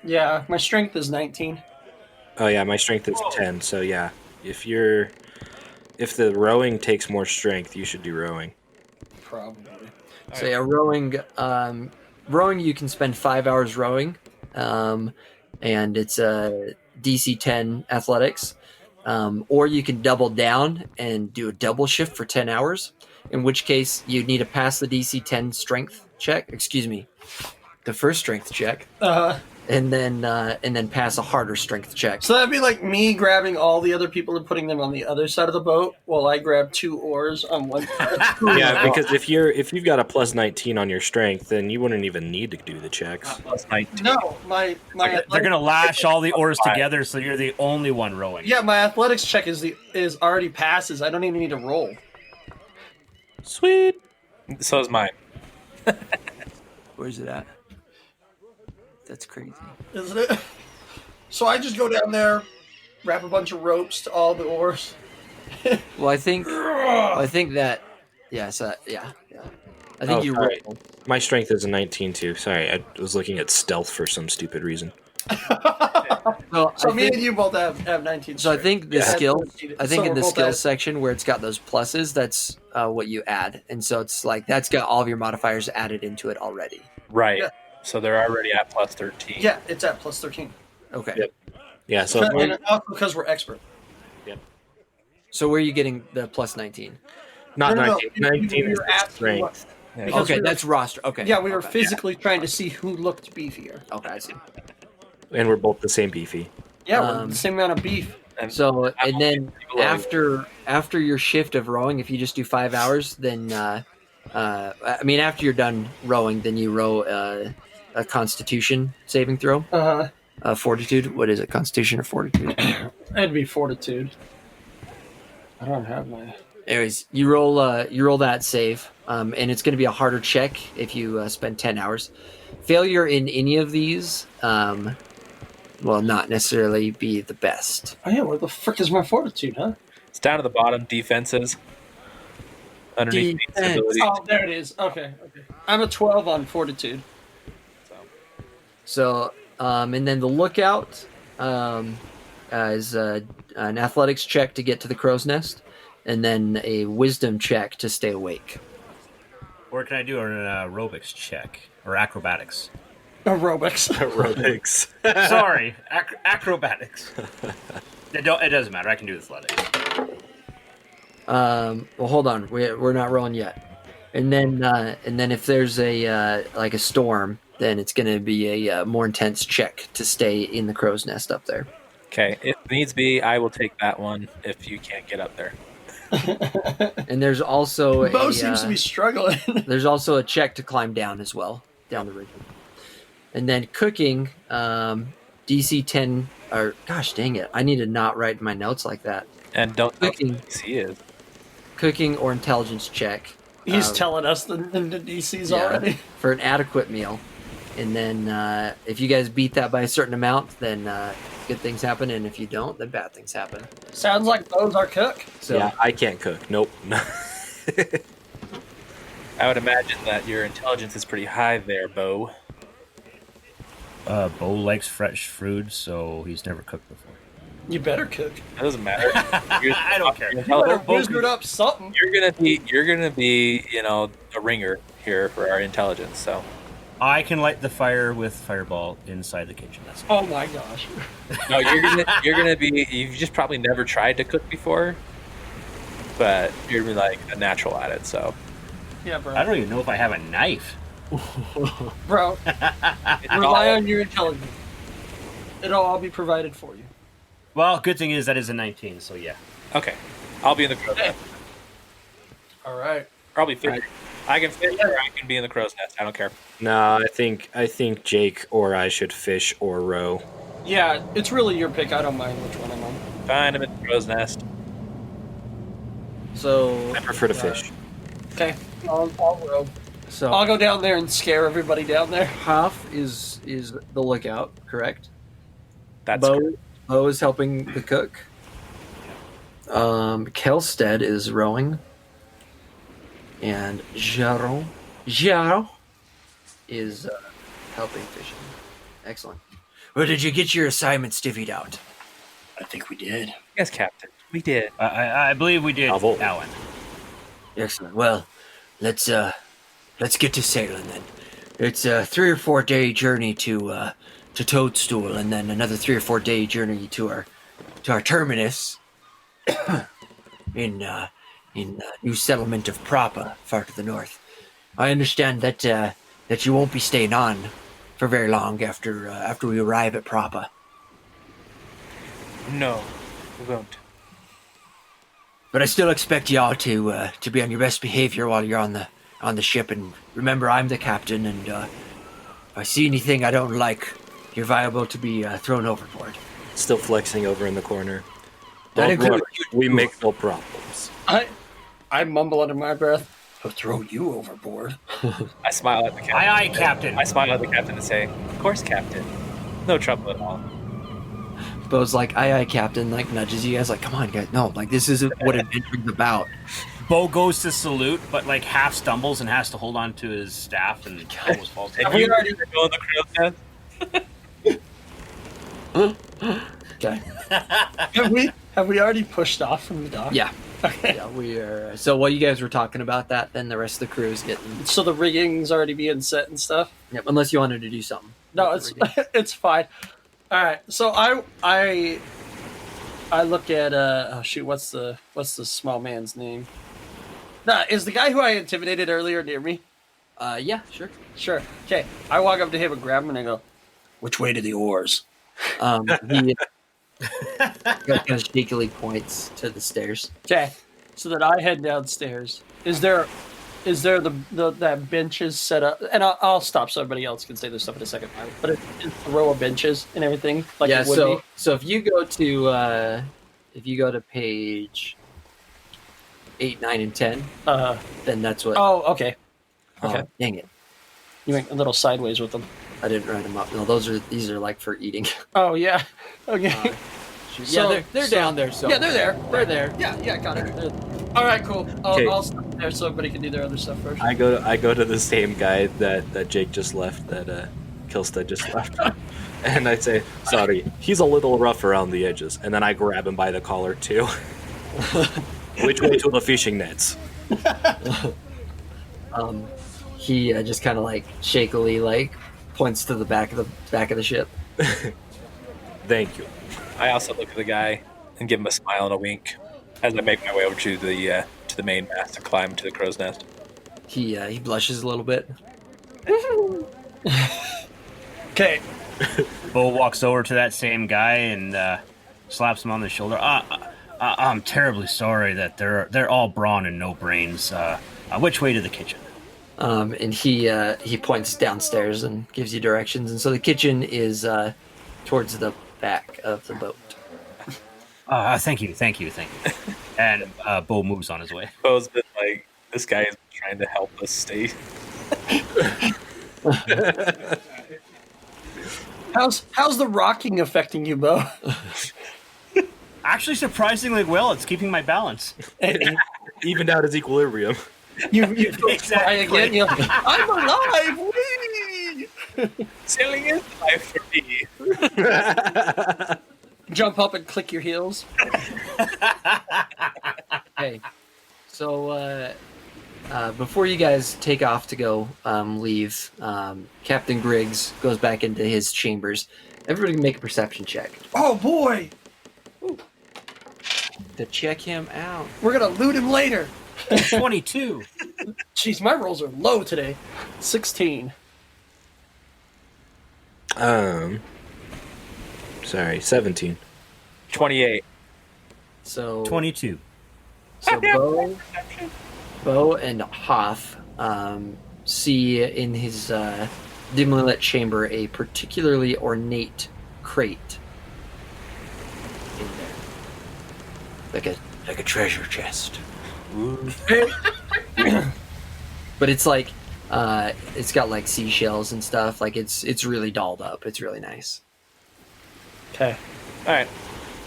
Yeah, my strength is 19. Oh yeah, my strength is 10. So yeah, if the rowing takes more strength, you should do rowing. Probably. So yeah, rowing you can spend 5 hours rowing, and it's a DC 10 athletics, or you can double down and do a double shift for 10 hours. In which case you need to pass the DC 10 strength check. Excuse me, the first strength check, and then pass a harder strength check. So that'd be like me grabbing all the other people and putting them on the other side of the boat while I grab 2 oars on one side. Yeah, because if you've got a plus 19 on your strength, then you wouldn't even need to do the checks. Plus 19. No, my They're gonna lash all the oars together, so you're the only one rowing. yeah, my athletics check is already passes. I don't even need to roll. Sweet. So is mine. Where's it at? That's crazy. Isn't it? So I just go down there, wrap a bunch of ropes to all the oars. Well, I think that yeah. So yeah. I think you sorry. roll. My strength is a 19 too. Sorry, I was looking at stealth for some stupid reason. So me and you both have 19. So I think the skill. I think So in we're the both skills at- section where it's got those pluses, that's what you add, and so it's like that's got all of your modifiers added into it already. Right. Yeah. So they're already at plus 13. Yeah, it's at plus 13. Okay. Yep. Yeah, so And also because we're expert. So where are you getting the plus 19? not No, no, 19. no. 19 We is were the asking strength. Yeah. Because Okay, we were- that's roster. Okay. Yeah, we were Okay. physically trying to see who looked beefier. Okay, I see. And we're both the same beefy. Yeah, we're Um, the same amount of beef. So and then Below. after your shift of rowing, if you just do 5 hours, then I mean after you're done rowing, then you row a Constitution saving throw, Fortitude. What is it, Constitution or Fortitude? It'd be fortitude. I don't have my. Anyways, you roll that save, and it's going to be a harder check if you spend 10 hours. Failure in any of these will not necessarily be the best. Oh yeah, where the frick is my fortitude, huh? It's down to the bottom. Defenses. Underneath these Defense. abilities. Oh, there it is. Okay. I'm a 12 on fortitude. So, and then the lookout is an athletics check to get to the crow's nest, and then a wisdom check to stay awake. Or can I do an aerobics check or acrobatics? Aerobics. Aerobics. Sorry, acrobatics. It doesn't matter. I can do athletics. Well, hold on, we're not rolling yet. And then if there's a like a storm, then it's going to be a more intense check to stay in the crow's nest up there. Okay. If needs be, I will take that one if you can't get up there. And there's also Bo seems to be struggling. there's also a check to climb down as well, down the ridge. And then cooking, DC 10, or gosh dang it, I need to not write my notes like that. And don't know Cooking. what he is. Cooking or intelligence check. He's telling us the DCs Yeah, already. for an adequate meal. And then if you guys beat that by a certain amount, then good things happen. And if you don't, then bad things happen. Sounds like Bo's our cook. So Yeah, I can't cook. Nope. I would imagine that your intelligence is pretty high there, Bo. Bo likes fresh food, so he's never cooked before. You better cook. That doesn't matter. I don't care. You better wizard up something. You're gonna be, a ringer here for our intelligence. So I can light the fire with fireball inside the kitchen. That's Oh my gosh. no, you're gonna be. You've just probably never tried to cook before, but you're gonna be like a natural at it. So Yeah, bro. I don't even know if I have a knife. Bro, rely on your intelligence. It'll all be provided for you. Well, good thing is that is a 19, so yeah. okay, I'll be in the crow's nest. All right. Probably fish. I can fish or I can be in the crow's nest. I don't care. No, I think Jake or I should fish or row. Yeah, it's really your pick. I don't mind which one I'm on. Find him at the crow's nest. So I prefer to fish. Okay, I'll row. So I'll go down there and scare everybody down there. Hoff is the lookout, correct? That's Bo is helping the cook. Kelstead is rowing. And Jaro is helping fishing. Excellent. Well, did you get your assignments divvied out? I think we did. yes, Captain. We did. I believe we did, Bravo. Alan. Excellent. Well, let's get to sailing then. It's a 3 or 4 day journey to Toadstool, and then another 3 or 4 day journey to our terminus in new settlement of Prapa, far to the north. I understand that you won't be staying on for very long after we arrive at Prapa. No, we won't. But I still expect y'all to be on your best behavior while you're on the ship. And remember, I'm the captain, and if I see anything I don't like, you're liable to be thrown overboard. Still flexing over in the corner. That Don't includes worry, we make no problems. I mumble under my breath. He'll throw you overboard. I smile at the captain. Aye, aye, Captain. I smile at the captain and say, "Of course, Captain. No trouble at all." Bo's like, aye, Captain, like nudges you guys, like, come on, guys. No, like, this isn't what adventuring's about. Bo goes to salute, but like half stumbles and has to hold on to his staff and almost falls down. Have you already go in the crow's nest? Okay. Have we already pushed off from the dock? Yeah. Okay. Yeah, we are. So while you guys were talking about that, then the rest of the crew is getting. So the rigging's already being set and stuff. Yep, unless you wanted to do something. No, with the rigging. it's fine. All right. So I look at oh shoot, what's the small man's name? Nah, is the guy who I intimidated earlier near me? Yeah, sure. Sure. Okay. I walk up to him and grab him and I go, "Which way to the oars?" He kind of shakily points to the stairs. Okay. So that I head downstairs. Is there the that benches set up? And I'll stop so everybody else can say their stuff in a second. But it's a row of benches and everything. Like Yeah. it would be. So if you go to page 8, 9, and 10, then that's what. Oh, okay. Oh, Okay. dang it! You went a little sideways with them. I didn't write them up. No, these are like for eating. Oh yeah. Okay. Yeah, they're down there. So yeah, they're there. They're there. Yeah, got it. All right, cool. Okay. I'll stop there so everybody can do their other stuff first. I go to the same guy that Jake just left, that Kilstead just left, and I say, "Sorry, he's a little rough around the edges." And then I grab him by the collar too. Which way to the fishing nets? He just kind of like shakily like points to the back of the ship. Thank you. I also look at the guy and give him a smile and a wink as I make my way over to the main mast to climb to the crow's nest. He blushes a little bit. Okay. Bo walks over to that same guy and slaps him on the shoulder. I'm terribly sorry that they're all brawn and no brains. Which way to the kitchen? And he points downstairs and gives you directions. And so the kitchen is towards the back of the boat. Thank you. And Bo moves on his way. Bo's been like, this guy is trying to help us stay. How's the rocking affecting you, Bo? Actually, surprisingly well. It's keeping my balance. Evened out his equilibrium. You Exactly. again. You're like, I'm alive. Whee! Sailing is life for me. Jump up and click your heels. Okay. So before you guys take off to go leave, Captain Griggs goes back into his chambers. Everybody make a perception check Oh boy, to check him out. we're gonna loot him later. 22. Jeez, my rolls are low today. 16. Sorry, 17. 28. So 22. So Bo and Hoff see in his dimly lit chamber a particularly ornate crate in there, like a treasure chest. But it's like it's got like seashells and stuff. Like it's really dolled up. It's really nice. Okay. All right.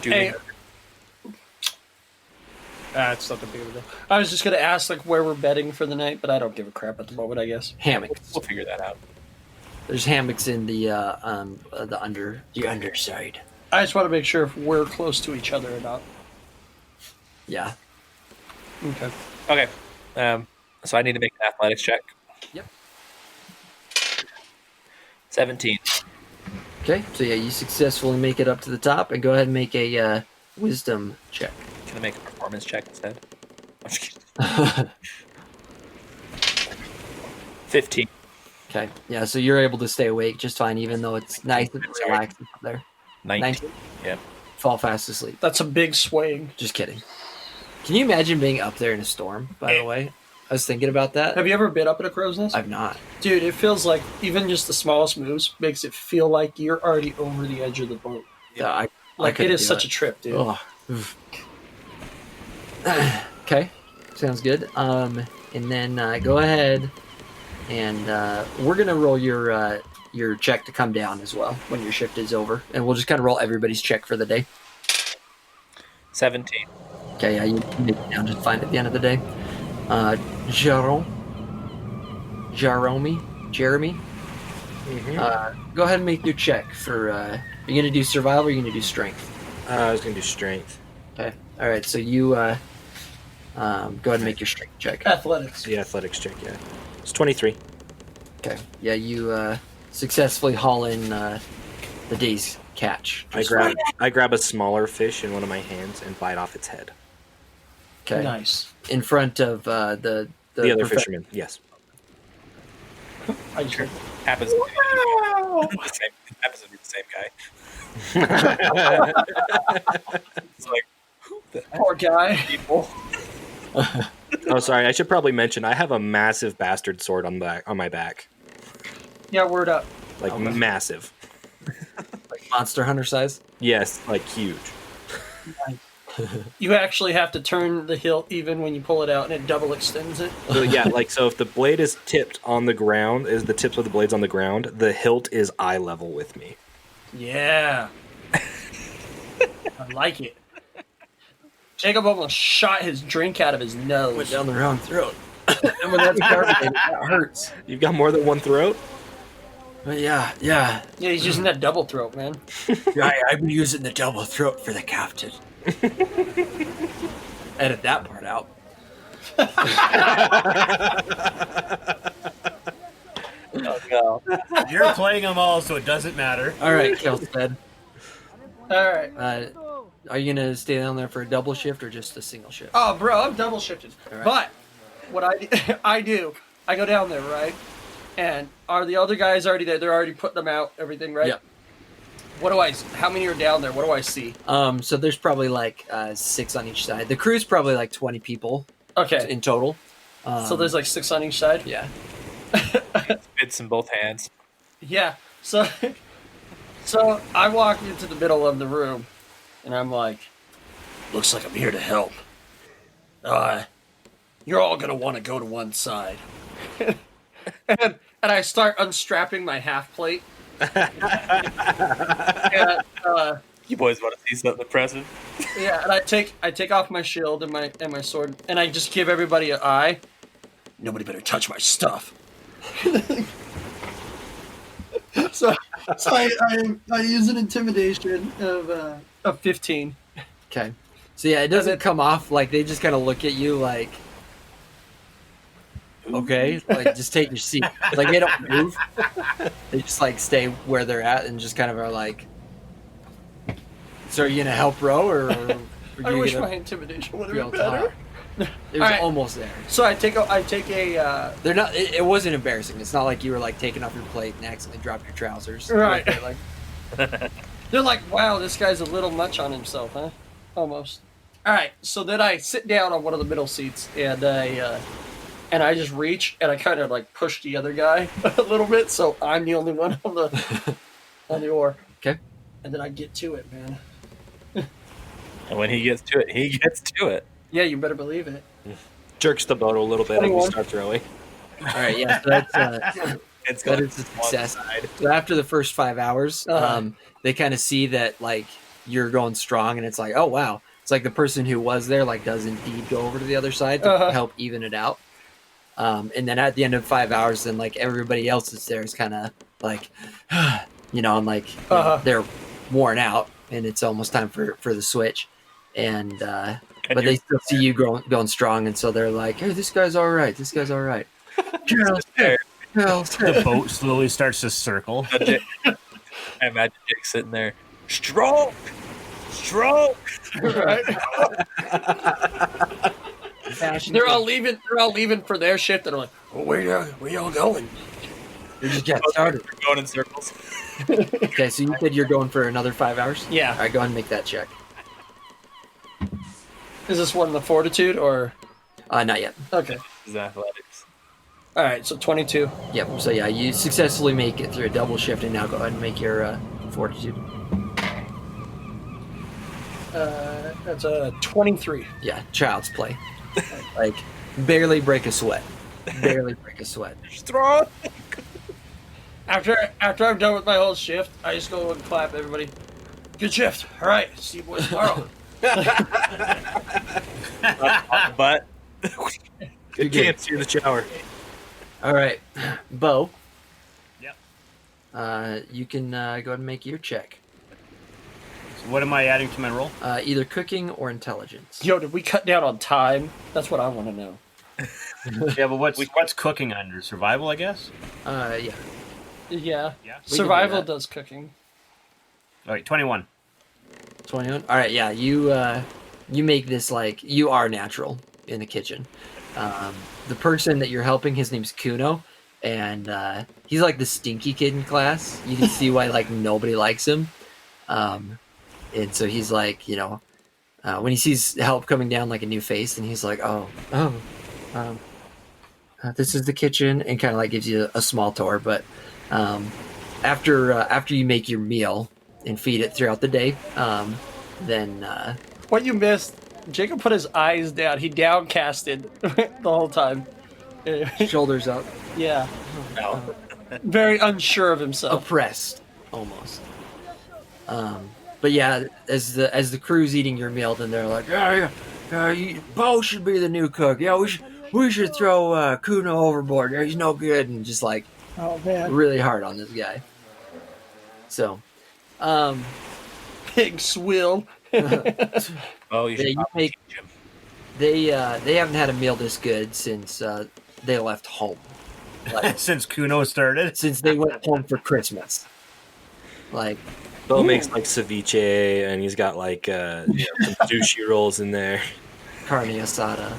Hey. It's not the big of a deal. I was just gonna ask like where we're bedding for the night, but I don't give a crap at the moment. I guess Hammocks. We'll figure that out. There's hammocks in the underside. I just want to make sure if we're close to each other or not. Yeah. Okay. Okay. So I need to make an athletics check. Yep. 17. Okay. So yeah, you successfully make it up to the top, and go ahead and make a wisdom check. Can I make a performance check instead? I'm just kidding. 15. Okay. Yeah. So you're able to stay awake just fine, even though it's nice and relaxing up there. 19. Yeah. Fall fast asleep. That's a big swing. Just kidding. Can you imagine being up there in a storm? By the way, I was thinking about that. Have you ever been up in a crow's nest? I've not. Dude, it feels like even just the smallest moves makes it feel like you're already over the edge of the boat. Yeah, Like it is such a trip, dude. Oh. Okay, sounds good. And then go ahead and we're gonna roll your check to come down as well when your shift is over, and we'll just kind of roll everybody's check for the day. 17. Okay, yeah, you make it down just fine at the end of the day. Jeremy, go ahead and make your check for. Are you gonna do survival or are you gonna do strength? I was gonna do strength. Okay. All right. So you go ahead and make your strength check. Athletics. The athletics check, yeah. It's 23. Okay. Yeah, you successfully haul in the day's catch. I grab a smaller fish in one of my hands and bite off its head. Okay. Nice. In front of the other fisherman, yes. I just heard Happens to be the same guy. It's like, who the heck poor guy. people? Oh, sorry. I should probably mention I have a massive bastard sword on my back, Yeah, word up. like massive. like Monster Hunter size. Yes, like huge. You actually have to turn the hilt even when you pull it out, and it double extends it. So yeah, like so if the blade is tipped on the ground, is the tips of the blades on the ground, the hilt is eye level with me. Yeah. I like it. Jacob almost shot his drink out of his nose. Went down the wrong throat. And when that's carbonated, that hurts. You've got more than one throat? But yeah. Yeah, he's using that double throat, man. I've been using the double throat for the captain. Edit that part out. Oh, no. You're playing them all, so it doesn't matter. All right, Kelstead. All right. Are you gonna stay down there for a double shift or just a single shift? Oh, bro, I'm double shifted. All right. But what I do, I go down there, right? And are the other guys already there? They're already putting them out, everything, right? Yep. How many are down there? What do I see? So there's probably like 6 on each side. The crew's probably like 20 people Okay. in total. So there's like 6 on each side? Yeah. Mitts in both hands. Yeah. So I walk into the middle of the room, and I'm like, looks like I'm here to help. You're all going to want to go to one side. and I start unstrapping my half plate. And, You boys want to see something impressive? yeah, and I take off my shield and my sword, and I just give everybody an eye. Nobody better touch my stuff. so I use an intimidation of 15. Okay. So yeah, it doesn't come off like they just kind of look at you like, okay, like just take your seat. Like they don't move. They just like stay where they're at and just kind of are like, so are you gonna help row or are I you wish gonna my intimidation would be have on been better. top? It was All right. almost there. So I take a They're not. It wasn't embarrassing. It's not like you were like taking off your plate and accidentally dropped your trousers. Right. Like, They're like, wow, this guy's a little much on himself, huh? Almost. All right, so then I sit down on one of the middle seats, and I just reach, and I kind of like push the other guy a little bit, so I'm the only one on the oar. okay. and then I get to it, man. And when he gets to it, he gets to it. Yeah, you better believe it. Jerks the boat a little bit and we start throwing. All right, yeah, so that's It's that going is a to one success. side. So after the first 5 hours, Uh-huh. they kind of see that like you're going strong, and it's like, oh wow, it's like the person who was there like does indeed go over to the other side to Uh-huh. help even it out. And then at the end of 5 hours, then like everybody else that's there is kind of like, and like Uh-huh. they're worn out, and it's almost time for the switch. And but they still see you going strong, and so they're like, hey, this guy's all right. This guy's all right. Gerald's there. Gerald's The boat slowly starts to circle. I imagine Jake sitting there. Stroke! Right? They're all leaving. They're all leaving for their shift, and I'm like, well, where y'all going? We just got started. We're going in circles. Okay, so you said you're going for another 5 hours? Yeah. All right, go ahead and make that check. Is this one the fortitude or? Not yet. Okay. This is athletics. All right. So 22. Yep. So yeah, you successfully make it through a double shift, and now go ahead and make your fortitude. That's a 23. Yeah, child's play. Like barely break a sweat. Barely break a sweat. Stroke! After I'm done with my whole shift, I just go and clap everybody. Good shift. All right. See you boys tomorrow. But You can't see the shower. All right, Bo. Yep. You can go ahead and make your check. So what am I adding to my roll? Either cooking or intelligence. Yo, did we cut down on time? That's what I want to know. Yeah, but what's cooking under? Survival, I guess? Yeah. Yeah. Yeah. Survival that. does cooking. All right, 21. 21. All right, yeah. You make this like you are natural in the kitchen. The person that you're helping, his name's Kuno, and he's like the stinky kid in class. You can see why like nobody likes him. And so he's like, when he sees help coming down like a new face, and he's like, this is the kitchen, and kind of like gives you a small tour. But after you make your meal and feed it throughout the day, then What you missed, Jacob put his eyes down. He downcasted the whole time. shoulders up, Yeah. no. Very unsure of himself. oppressed almost. But yeah, as the crew's eating your meal, then they're like, Bo should be the new cook. Yeah, we should throw Kuno overboard. Yeah, he's no good, and just like Oh, man. really hard on this guy. So, Pig swill. Oh, you Yeah, should you probably make- teach him. they haven't had a meal this good since they left home. Like Since Kuno started. since they went home for Christmas. Like Bo makes like ceviche, and he's got like some sushi rolls in there. carne asada,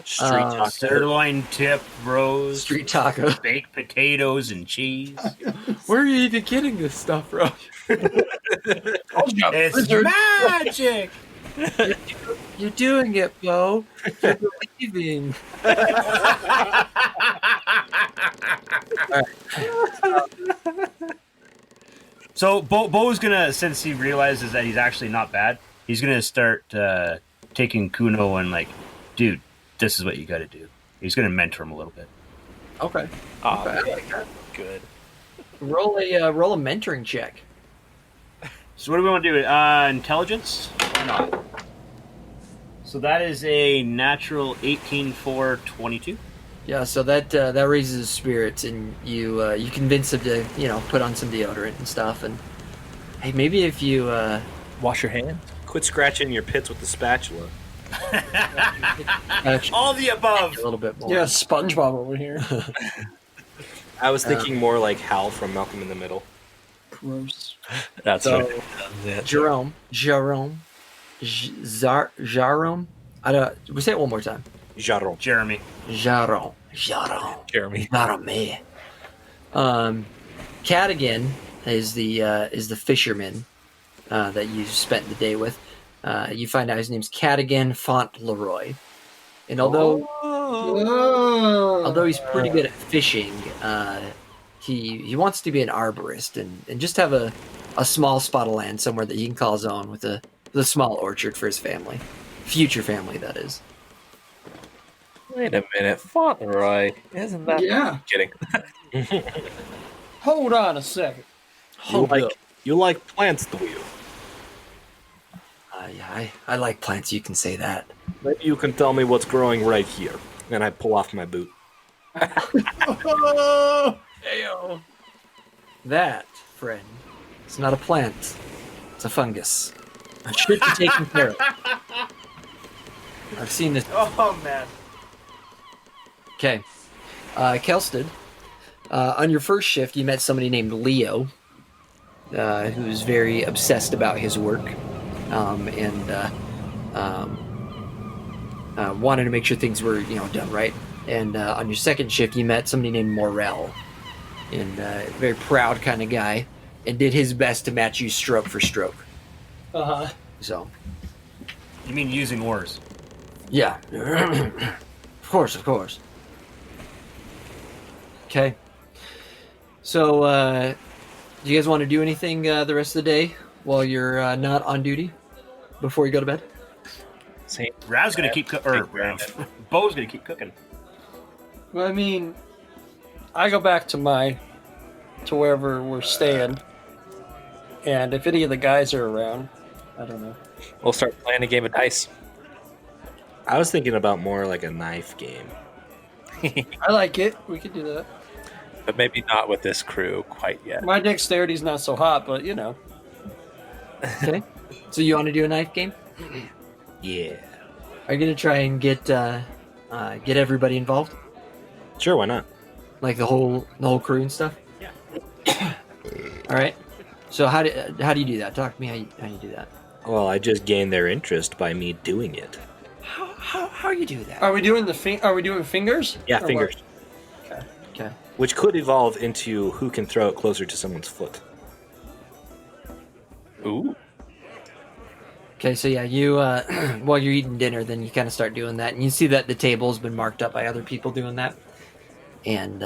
Street taco. Sirloin tip, roast, street tacos. baked potatoes, and cheese. Where are you even getting this stuff from? It's magic! You're doing it, Bo. You're believing. So Bo's gonna, since he realizes that he's actually not bad, he's gonna start taking Kuno and like, dude, this is what you got to do. He's gonna mentor him a little bit. Okay. Oh, Okay, I like that. good. Roll a mentoring check. So what do we want to do? Intelligence? Why not? So that is a natural 18 for 22. Yeah, so that raises his spirits, and you convince him to put on some deodorant and stuff, and hey, maybe if you Wash your hands. Quit scratching your pits with the spatula. actually All the above. a little bit more. Yeah, SpongeBob over here. I was thinking more like Hal from Malcolm in the Middle. Gross. That's So, what it does. Jerome, I don't. We say it one more time. Jarron. Jeremy. Jerome. Jeremy. Jerome. Cadigan is the fisherman that you spent the day with. You find out his name's Cadigan Fauntleroy, and although he's pretty good at fishing, he wants to be an arborist and just have a small spot of land somewhere that he can call his own with a small orchard for his family. Future family, that is. Wait a minute, Fauntleroy. Isn't that... Yeah. Kidding. Hold on a second. You like plants, do you? Yeah, I like plants, you can say that. Maybe you can tell me what's growing right here. And I pull off my boot. That, friend, it's not a plant. It's a fungus. It should be taken care of. I've seen this. Oh, man. Okay. Kelsted, on your first shift, you met somebody named Leo, who's very obsessed about his work, and wanted to make sure things were, done right. And on your second shift, you met somebody named Morel, and a very proud kind of guy, and did his best to match you stroke for stroke. Uh-huh. So, You mean using oars? yeah. Of course. Okay. So, do you guys want to do anything the rest of the day while you're not on duty before you go to bed? Same. Rav's gonna keep cooking. Bo's gonna keep cooking. Well, I mean, I go back to wherever we're staying, and if any of the guys are around, I don't know. We'll start playing a game of dice. I was thinking about more like a knife game. I like it. We could do that. But maybe not with this crew quite yet. My dexterity's not so hot, but Okay. So you want to do a knife game? Yeah. Are you gonna try and get everybody involved, Sure, why not? like the whole crew and stuff? Yeah. All right. So how do you do that? Talk to me how you do that. Well, I just gained their interest by me doing it. How you do that? are we doing Are we doing fingers? Yeah, Or what? fingers. Okay. Which could evolve into who can throw it closer to someone's foot. Ooh. Okay, so yeah, you while you're eating dinner, then you kind of start doing that, and you see that the table's been marked up by other people doing that, and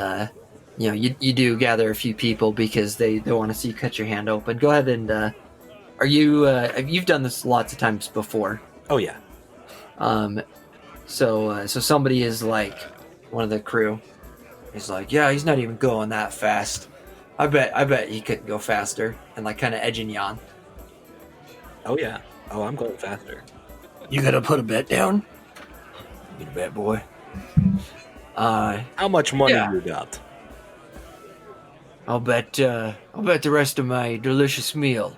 you do gather a few people because they want to see you cut your hand open. Go ahead and are you you've done this lots of times before. Oh, yeah. So somebody is like one of the crew. He's like, yeah, he's not even going that fast. I bet he couldn't go faster, and like kind of edging you on. Oh, yeah. Oh, I'm going faster. You gonna put a bet down? Get a bet, boy. How much money Yeah. you got? I'll bet the rest of my delicious meal.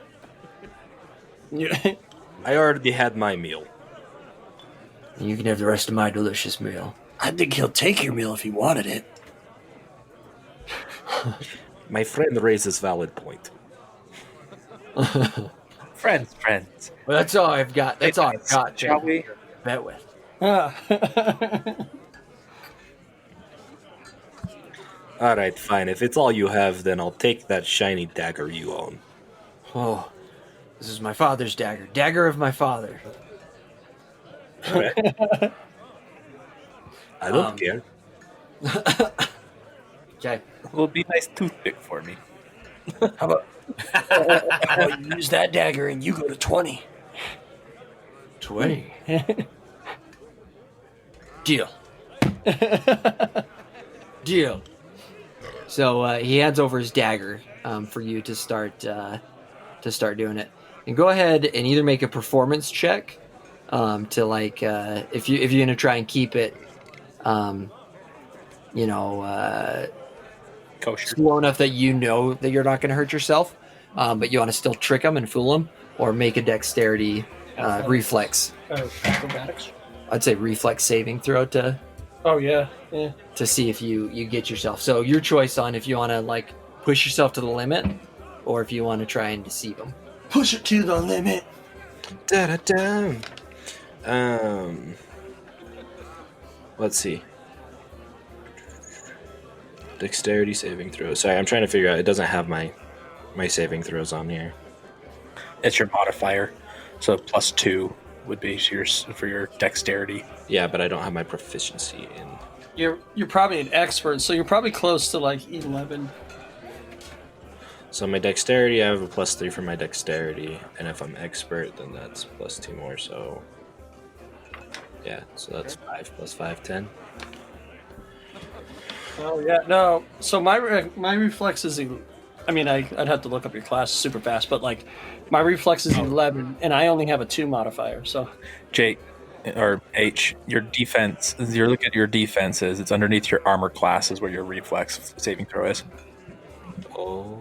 Yeah. I already had my meal. You can have the rest of my delicious meal. I think he'll take your meal if he wanted it. My friend raises valid point. Friends. Well, that's all I've got. That's all I've got. Shall to we? bet with? Ah. All right, fine. If it's all you have, then I'll take that shiny dagger you own. Oh, this is my father's dagger. Dagger of my father. I don't care. Okay. Will be a nice toothpick for me. How about you use that dagger and you go to 20? 20. Deal. Deal. So he hands over his dagger for you to start doing it, and go ahead and either make a performance check to like if you're gonna try and keep it, Kosher. slow enough that you know that you're not gonna hurt yourself, but you want to still trick them and fool them, or make a dexterity reflex. Acrobatics. I'd say reflex saving throw to Oh yeah. see if you get yourself. So your choice on if you want to like push yourself to the limit, or if you want to try and deceive them. Push it to the limit. Da-da-da. Let's see. Dexterity saving throw. Sorry, I'm trying to figure out. It doesn't have my saving throws on here. It's your modifier. So +2 would be for your dexterity. Yeah, but I don't have my proficiency in. You're probably an expert, so you're probably close to like 11. So my dexterity, I have a +3 for my dexterity, and if I'm expert, then that's +2 more. So yeah, so that's 5 + 5, 10. Oh yeah, no. So my reflex is, I mean, I'd have to look up your class super fast, but like my reflex is 11, and I only have a 2 modifier. So Jake, or H, your defense, you look at your defenses, it's underneath your armor class is where your reflex saving throw is. Oh,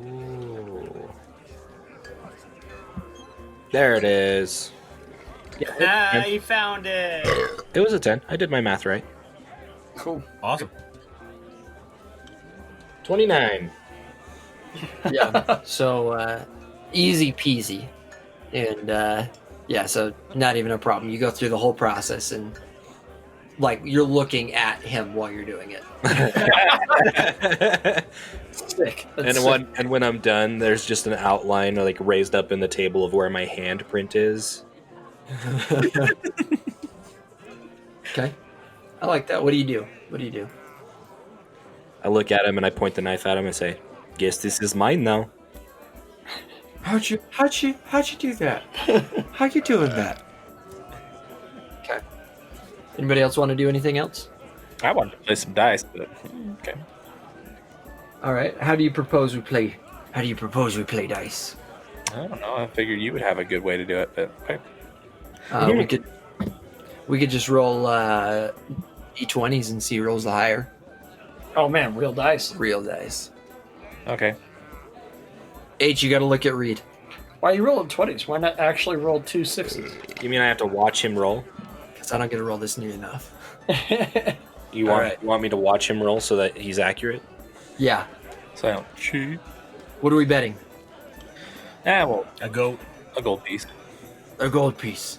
there it is. Ah, you found it. It was a 10. I did my math right. cool. Awesome. 29. Yeah. So easy peasy, and yeah, so not even a problem. You go through the whole process, and like you're looking at him while you're doing it. Sick. That's sick. And when I'm done, there's just an outline like raised up in the table of where my handprint is. Okay, I like that. What do you do? I look at him and I point the knife at him and say, "Guess this is mine now." How'd you do that? How you doing that? Okay. Anybody else want to do anything else? I wanted to play some dice, but okay. All right. How do you propose we play dice? I don't know. I figured you would have a good way to do it, but okay. We could just roll d20s and see who rolls the higher. Oh man, real dice. Real dice. Okay. H, you got to look at Reed. Why are you rolling 20s? Why not actually roll 2 6s? You mean I have to watch him roll? Because I don't get to roll this near enough. You want me to watch him roll so that he's accurate? Yeah. So I don't cheat. What are we betting? Well, A goat. a gold piece. A gold piece.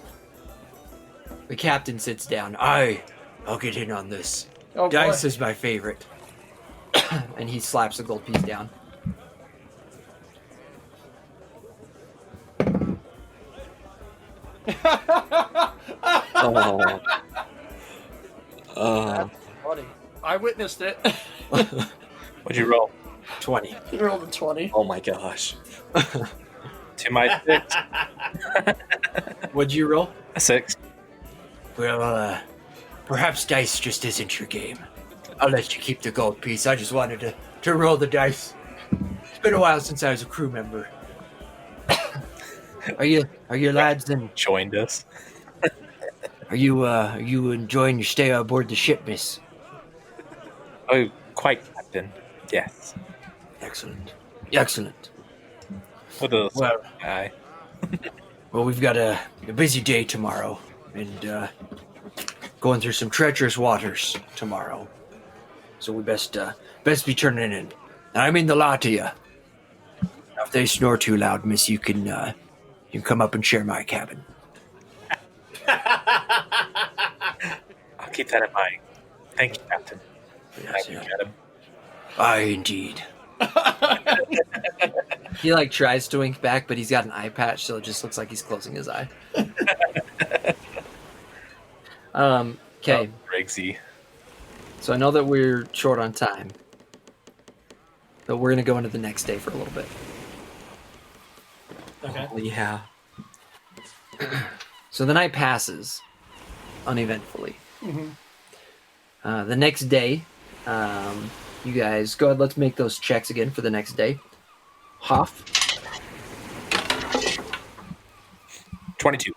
The captain sits down. I'll get in on this. Oh, Dice boy. is my favorite. And he slaps a gold piece down. Oh. That's funny. I witnessed it. What'd you roll? 20. He rolled a 20. Oh my gosh. To my 6. What'd you roll? A 6. Well, perhaps dice just isn't your game. I'll let you keep the gold piece. I just wanted to roll the dice. It's been a while since I was a crew member. Are you lads then? Joined us. Are you enjoying your stay aboard the ship, miss? Oh, quite, Captain. Yes. Excellent. With a Well- guy. Well, we've got a busy day tomorrow, and going through some treacherous waters tomorrow. So we best be turning in. And I mean the lot of you. Now, if they snore too loud, miss, you can come up and share my cabin. I'll keep that in mind. Thank you, Captain. Yes, Thank you, yeah. Adam. Aye, indeed. He tries to wink back, but he's got an eye patch, so it just looks like he's closing his eye. Okay. Griggsy. So I know that we're short on time, but we're gonna go into the next day for a little bit. Okay. Oh, yeah. So the night passes uneventfully. Mm-hmm. The next day, you guys go ahead. Let's make those checks again for the next day. Hoff. 22.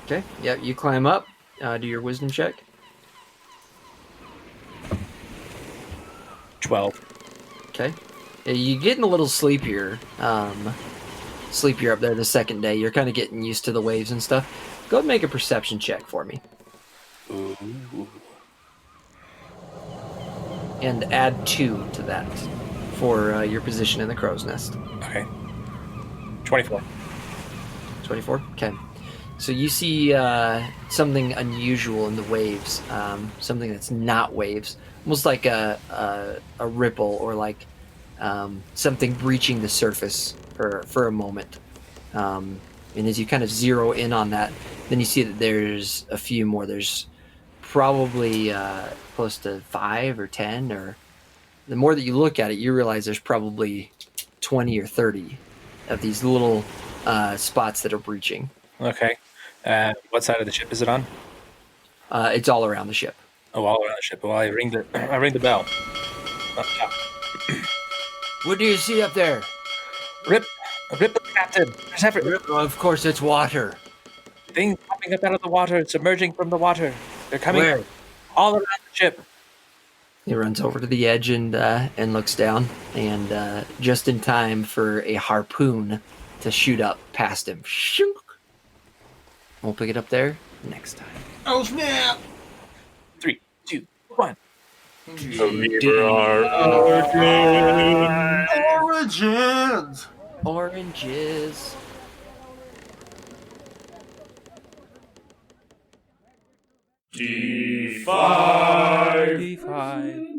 Okay. Yep. You climb up. Do your wisdom check. 12. Okay. Yeah, you getting a little sleepier. Sleepier up there the second day. You're kind of getting used to the waves and stuff. Go ahead and make a perception check for me. Ooh. And add 2 to that for your position in the crow's nest. Okay. 24. 24? Okay. So you see something unusual in the waves. Something that's not waves. Almost like a ripple or like something breaching the surface for a moment. And as you kind of zero in on that, then you see that there's a few more. There's probably close to 5 or 10, or the more that you look at it, you realize there's probably 20 or 30 of these little spots that are breaching. Okay. What side of the ship is it on? It's all around the ship. Oh, all around the ship. Well, I ring the bell. Up top. What do you see up there? Rip, Captain. There's Of course, it's water. things popping up out of the water. It's emerging from the water. They're coming Where? all around the ship. He runs over to the edge and looks down, and just in time for a harpoon to shoot up past him. Shunk. We'll pick it up there next time. Oh snap! 3, 2, 1. Eliberar. Origins! Oranges. D5. D5.